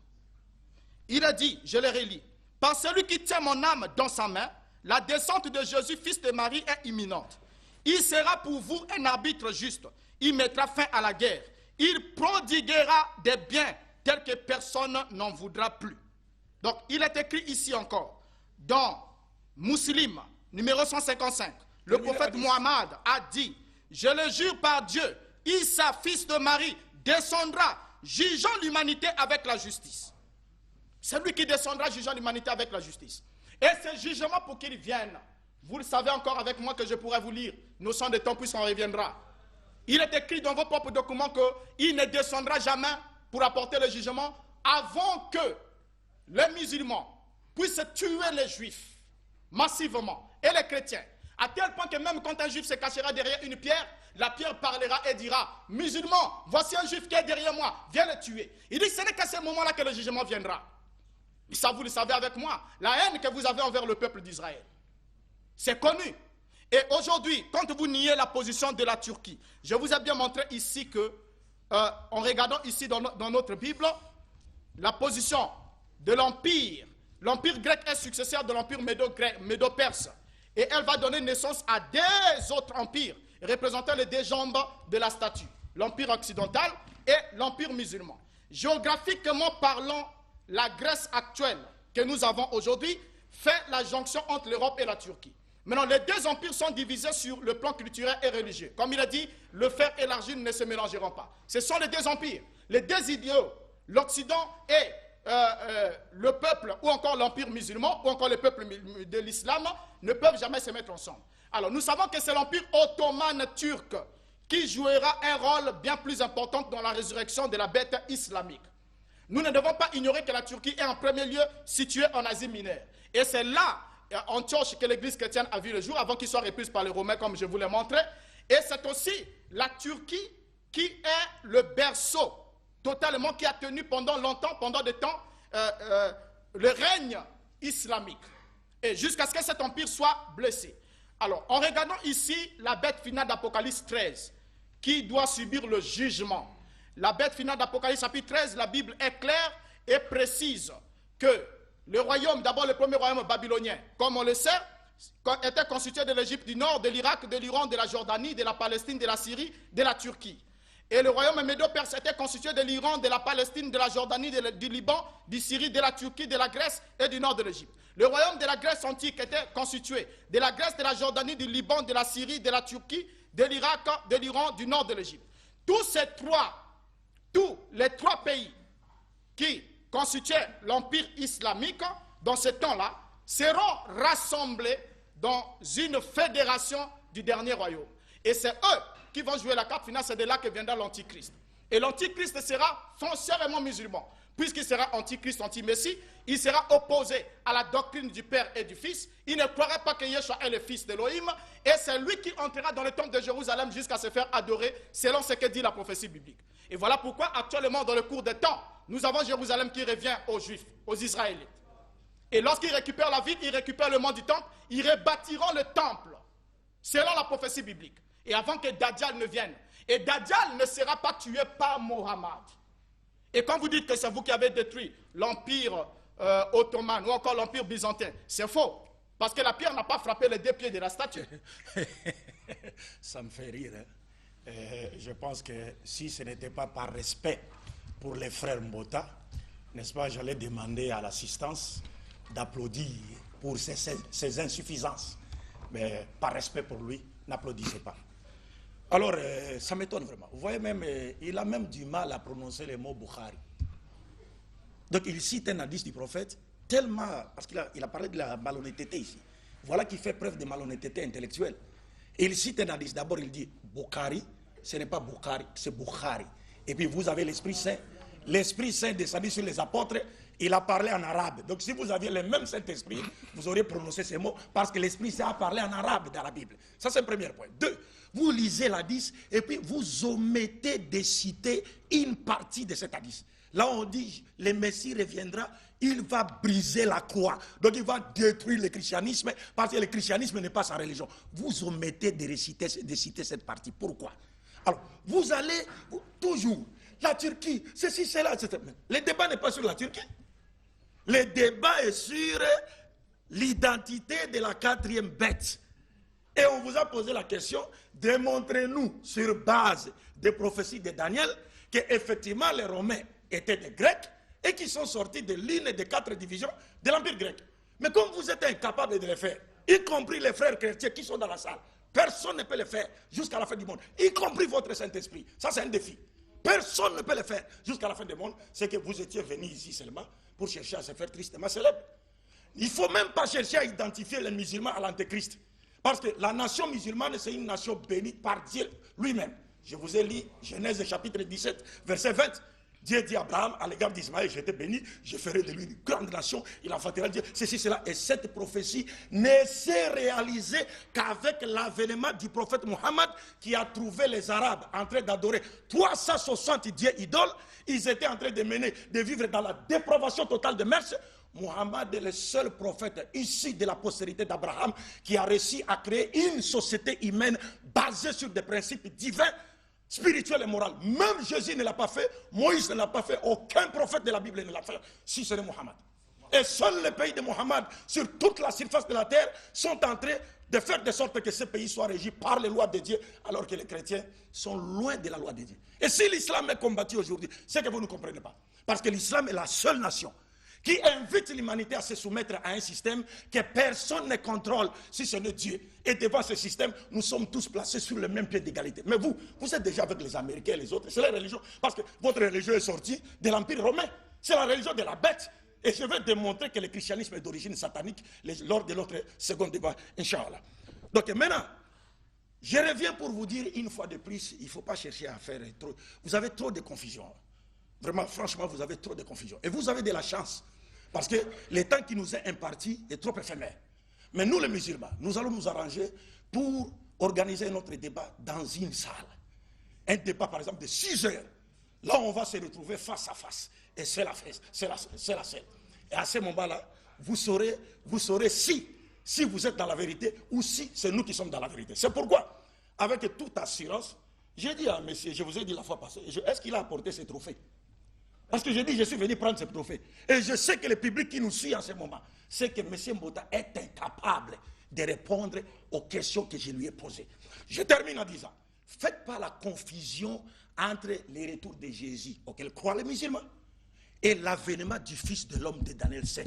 Il a dit, je le relis, par celui qui tient mon âme dans sa main, la descente de Jésus, fils de Marie, est imminente. Il sera pour vous un arbitre juste. Il mettra fin à la guerre. Il prodiguera des biens tels que personne n'en voudra plus. Donc, il est écrit ici encore, dans Muslim, numéro 155, le prophète Mohammed a dit, je le jure par Dieu, Isa, fils de Marie, descendra, jugeant l'humanité avec la justice. C'est lui qui descendra, jugeant l'humanité avec la justice. Et ce jugement pour qu'il vienne, vous le savez encore avec moi que je pourrais vous lire, notion de temps puisqu'on reviendra. Il est écrit dans vos propres documents qu'il ne descendra jamais pour apporter le jugement avant que les musulmans puissent tuer les juifs massivement et les chrétiens. À tel point que même quand un juif se cachera derrière une pierre, la pierre parlera et dira, musulmans, voici un juif qui est derrière moi, viens le tuer. Il dit, ce n'est qu'à ce moment-là que le jugement viendra. Et ça, vous le savez avec moi, la haine que vous avez envers le peuple d'Israël. C'est connu. Et aujourd'hui, quand vous niez la position de la Turquie, je vous ai bien montré ici que, en regardant ici dans notre Bible, la position de l'Empire grec est successeur de l'Empire médo-perse. Et elle va donner naissance à des autres empires, représentant les deux jambes de la statue. L'Empire occidental et l'Empire musulman. Géographiquement parlant, la Grèce actuelle que nous avons aujourd'hui fait la jonction entre l'Europe et la Turquie. Maintenant, les deux empires sont divisés sur le plan culturel et religieux. Comme il a dit, le fer et l'argile ne se mélangeront pas. Ce sont les deux empires, les deux idéaux, l'Occident et le peuple, ou encore l'empire musulman, ou encore le peuple de l'islam, ne peuvent jamais se mettre ensemble. Alors, nous savons que c'est l'empire ottoman turc qui jouera un rôle bien plus important dans la résurrection de la bête islamique. Nous ne devons pas ignorer que la Turquie est en premier lieu située en Asie mineure. Et c'est là, Antioche, que l'église chrétienne a vu le jour, avant qu'il soit reprise par les Romains, comme je vous l'ai montré. Et c'est aussi la Turquie qui est le berceau totalement, qui a tenu pendant longtemps, pendant des temps, le règne islamique. Et jusqu'à ce que cet empire soit blessé. Alors, en regardant ici la bête finale d'Apocalypse 13, qui doit subir le jugement. La bête finale d'Apocalypse chapitre 13, la Bible est claire et précise que le royaume, d'abord le premier royaume babylonien, comme on le sait, était constitué de l'Égypte du Nord, de l'Irak, de l'Iran, de la Jordanie, de la Palestine, de la Syrie, de la Turquie. Et le royaume médo-perse était constitué de l'Iran, de la Palestine, de la Jordanie, du Liban, du Syrie, de la Turquie, de la Grèce et du nord de l'Égypte. Le royaume de la Grèce antique était constitué de la Grèce, de la Jordanie, du Liban, de la Syrie, de la Turquie, de l'Irak, de l'Iran, du nord de l'Égypte. Tous les trois pays qui constituaient l'empire islamique dans ce temps-là seront rassemblés dans une fédération du dernier royaume. Et c'est eux qui vont jouer la carte finale, c'est de là que viendra l'antichrist. Et l'antichrist sera foncièrement musulman, puisqu'il sera antichrist, anti-messie, il sera opposé à la doctrine du Père et du Fils, il ne croirait pas que Yeshua est le Fils d'Élohim, et c'est lui qui entrera dans le temple de Jérusalem jusqu'à se faire adorer, selon ce que dit la prophétie biblique. Et voilà pourquoi actuellement, dans le cours des temps, nous avons Jérusalem qui revient aux Juifs, aux Israélites. Et lorsqu'ils récupèrent la ville, ils récupèrent le mont du temple, ils rebâtiront le temple, selon la prophétie biblique. Et avant que Dajjal ne vienne. Et Dajjal ne sera pas tué par Mohammed. Et quand vous dites que c'est vous qui avez détruit l'empire ottoman ou encore l'empire byzantin, c'est faux. Parce que la pierre n'a pas frappé les deux pieds de la statue. Ça me fait rire. Hein. Je pense que si ce n'était pas par respect pour les frères Mbota, n'est-ce pas, j'allais demander à l'assistance d'applaudir pour ses insuffisances. Mais par respect pour lui, n'applaudissez pas. Alors, ça m'étonne vraiment. Vous voyez même, il a même du mal à prononcer les mots Bukhari. Donc il cite un hadith du prophète, tellement, parce qu'il a parlé de la malhonnêteté ici. Voilà qui fait preuve de malhonnêteté intellectuelle. Et il cite un hadith, d'abord il dit Bukhari, ce n'est pas Bukhari, c'est Bukhari. Et puis vous avez l'Esprit Saint descendu sur les apôtres, il a parlé en arabe. Donc si vous aviez le même Saint-Esprit, vous auriez prononcé ces mots, parce que l'Esprit Saint a parlé en arabe dans la Bible. Ça c'est le premier point. 2, vous lisez l'hadith et puis vous omettez de citer une partie de cet hadith. Là on dit, le Messie reviendra, il va briser la croix. Donc il va détruire le christianisme, parce que le christianisme n'est pas sa religion. Vous omettez de citer cette partie. Pourquoi? Alors, vous allez toujours, la Turquie, ceci, cela, etc. Le débat n'est pas sur la Turquie. Le débat est sur l'identité de la quatrième bête. Et on vous a posé la question, démontrez-nous sur base des prophéties de Daniel qu'effectivement les Romains étaient des Grecs et qui sont sortis de l'une des 4 divisions de l'Empire grec. Mais comme vous êtes incapables de le faire, y compris les frères chrétiens qui sont dans la salle, personne ne peut le faire jusqu'à la fin du monde, y compris votre Saint-Esprit. Ça, c'est un défi. Personne ne peut le faire jusqu'à la fin du monde. C'est que vous étiez venus ici seulement pour chercher à se faire tristement célèbre. Il ne faut même pas chercher à identifier les musulmans à l'antéchrist. Parce que la nation musulmane, c'est une nation bénie par Dieu lui-même. Je vous ai lu Genèse chapitre 17, verset 20. Dieu dit à Abraham, à l'égard d'Ismaël, je t'ai béni, je ferai de lui une grande nation, il enfantera Dieu, ceci, cela. Et cette prophétie ne s'est réalisée qu'avec l'avènement du prophète Mohammed qui a trouvé les Arabes en train d'adorer 360 dieux idoles. Ils étaient en train de vivre dans la dépravation totale de mœurs. Mohammed est le seul prophète issu de la postérité d'Abraham qui a réussi à créer une société humaine basée sur des principes divins, spirituel et moral. Même Jésus ne l'a pas fait, Moïse ne l'a pas fait, aucun prophète de la Bible ne l'a fait, si ce n'est Mohammed. Et seuls les pays de Mohammed, sur toute la surface de la terre, sont en train de faire de sorte que ces pays soient régis par les lois de Dieu, alors que les chrétiens sont loin de la loi de Dieu. Et si l'islam est combattu aujourd'hui, c'est que vous ne comprenez pas. Parce que l'islam est la seule nation qui invite l'humanité à se soumettre à un système que personne ne contrôle si ce n'est Dieu. Et devant ce système, nous sommes tous placés sur le même pied d'égalité. Mais vous êtes déjà avec les Américains et les autres. C'est la religion, parce que votre religion est sortie de l'Empire romain. C'est la religion de la bête. Et je vais démontrer que le christianisme est d'origine satanique lors de notre second débat, Inch'Allah. Donc maintenant, je reviens pour vous dire une fois de plus, il ne faut pas chercher à faire trop. Vous avez trop de confusion. Vraiment, franchement, vous avez trop de confusion. Et vous avez de la chance. Parce que le temps qui nous est imparti est trop éphémère. Mais nous, les musulmans, nous allons nous arranger pour organiser notre débat dans une salle. Un débat, par exemple, de 6 heures. Là, on va se retrouver face à face. Et c'est la scène. Et à ce moment-là, vous saurez si vous êtes dans la vérité ou si c'est nous qui sommes dans la vérité. C'est pourquoi, avec toute assurance, j'ai dit à monsieur, je vous ai dit la fois passée, est-ce qu'il a apporté ses trophées? Parce que je dis, je suis venu prendre ce trophée. Et je sais que le public qui nous suit en ce moment, c'est que M. Mbota est incapable de répondre aux questions que je lui ai posées. Je termine en disant, faites pas la confusion entre les retours de Jésus auquel croient les musulmans et l'avènement du Fils de l'homme de Daniel 7,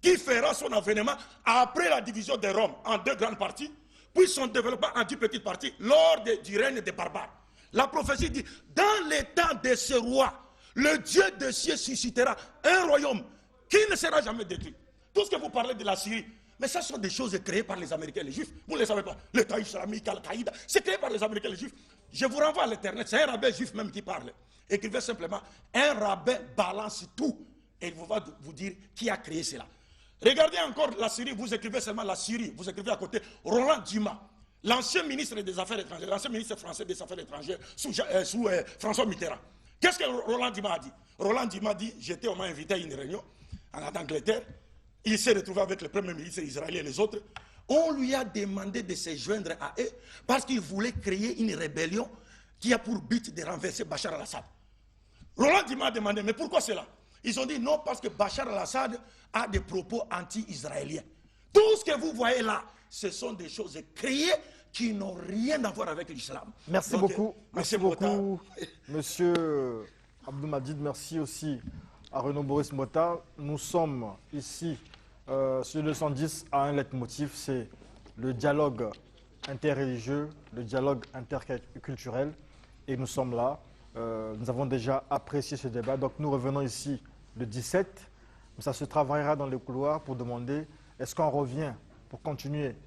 qui fera son avènement après la division de Rome en 2 grandes parties, puis son développement en 10 petites parties lors du règne des barbares. La prophétie dit, dans les temps de ce roi, le Dieu des cieux suscitera un royaume qui ne sera jamais détruit. Tout ce que vous parlez de la Syrie, mais ça sont des choses créées par les Américains et les Juifs. Vous ne les savez pas. L'État islamique, Al-Qaïda, c'est créé par les Américains et les Juifs. Je vous renvoie à l'Internet, c'est un rabbin juif même qui parle. Écrivez simplement, un rabbin balance tout. Et il va vous dire qui a créé cela. Regardez encore la Syrie, vous écrivez seulement la Syrie. Vous écrivez à côté Roland Dumas, l'ancien ministre des Affaires étrangères, l'ancien ministre français des Affaires étrangères sous François Mitterrand. Qu'est-ce que Roland Dumas a dit? Roland Dumas dit, j'étais au moins invité à une réunion en Angleterre, il s'est retrouvé avec le premier ministre israélien et les autres, on lui a demandé de se joindre à eux parce qu'il voulait créer une rébellion qui a pour but de renverser Bachar al-Assad. Roland Dumas a demandé, mais pourquoi cela? Ils ont dit non, parce que Bachar al-Assad a des propos anti-israéliens. Tout ce que vous voyez là, ce sont des choses créées qui n'ont rien à voir avec l'islam. Merci beaucoup. Merci beaucoup, monsieur Abdou Madid. Merci aussi à Renaud Boris Mota. Nous sommes ici Ce 210 a un leitmotiv, c'est le dialogue interreligieux, le dialogue interculturel. Et nous sommes là. Nous avons déjà apprécié ce débat. Donc nous revenons ici le 17. Ça se travaillera dans les couloirs pour demander est-ce qu'on revient pour continuer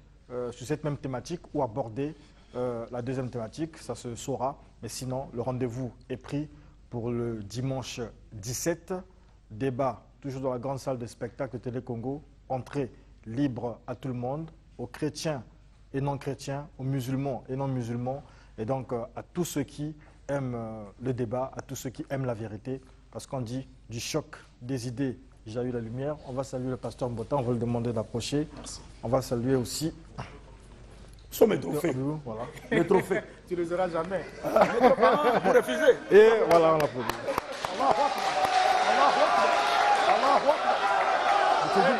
sur cette même thématique ou aborder la deuxième thématique. Ça se saura. Mais sinon, le rendez-vous est pris pour le dimanche 17. Débat toujours dans la grande salle de spectacle de Télé Congo. Entrée libre à tout le monde, aux chrétiens et non chrétiens, aux musulmans et non musulmans, et donc à tous ceux qui aiment le débat, à tous ceux qui aiment la vérité, parce qu'on dit du choc des idées, j'ai eu la lumière. On va saluer le pasteur Mbota, on va lui demander d'approcher. On va saluer aussi... Ce sont mes trophées. Voilà. Les trophées. Tu ne les auras jamais. Vous refusez. Et voilà, on l'applaudit.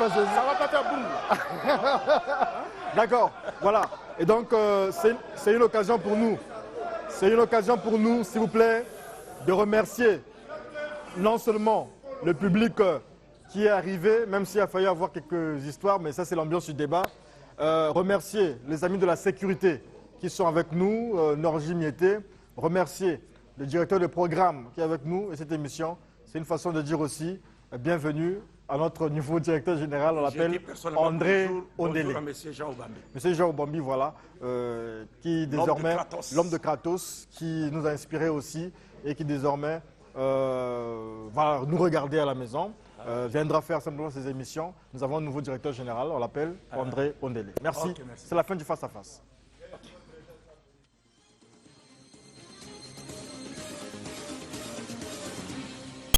Ça va pas faire boum. D'accord, voilà. Et donc, c'est une occasion pour nous. C'est une occasion pour nous, s'il vous plaît, de remercier non seulement le public qui est arrivé, même s'il a fallu avoir quelques histoires, mais ça, c'est l'ambiance du débat. Remercier les amis de la sécurité qui sont avec nous, Norji Miete. Remercier le directeur de programme qui est avec nous et cette émission. C'est une façon de dire aussi bienvenue à notre nouveau directeur général, on l'appelle André Ondele. Monsieur Jean Obambi. Monsieur Jean Obambi, voilà, qui désormais, l'homme de Kratos, qui nous a inspiré aussi et qui désormais va nous regarder à la maison, viendra faire simplement ses émissions. Nous avons un nouveau directeur général, on l'appelle André Ondele. Merci, okay, merci. C'est la fin du face-à-face.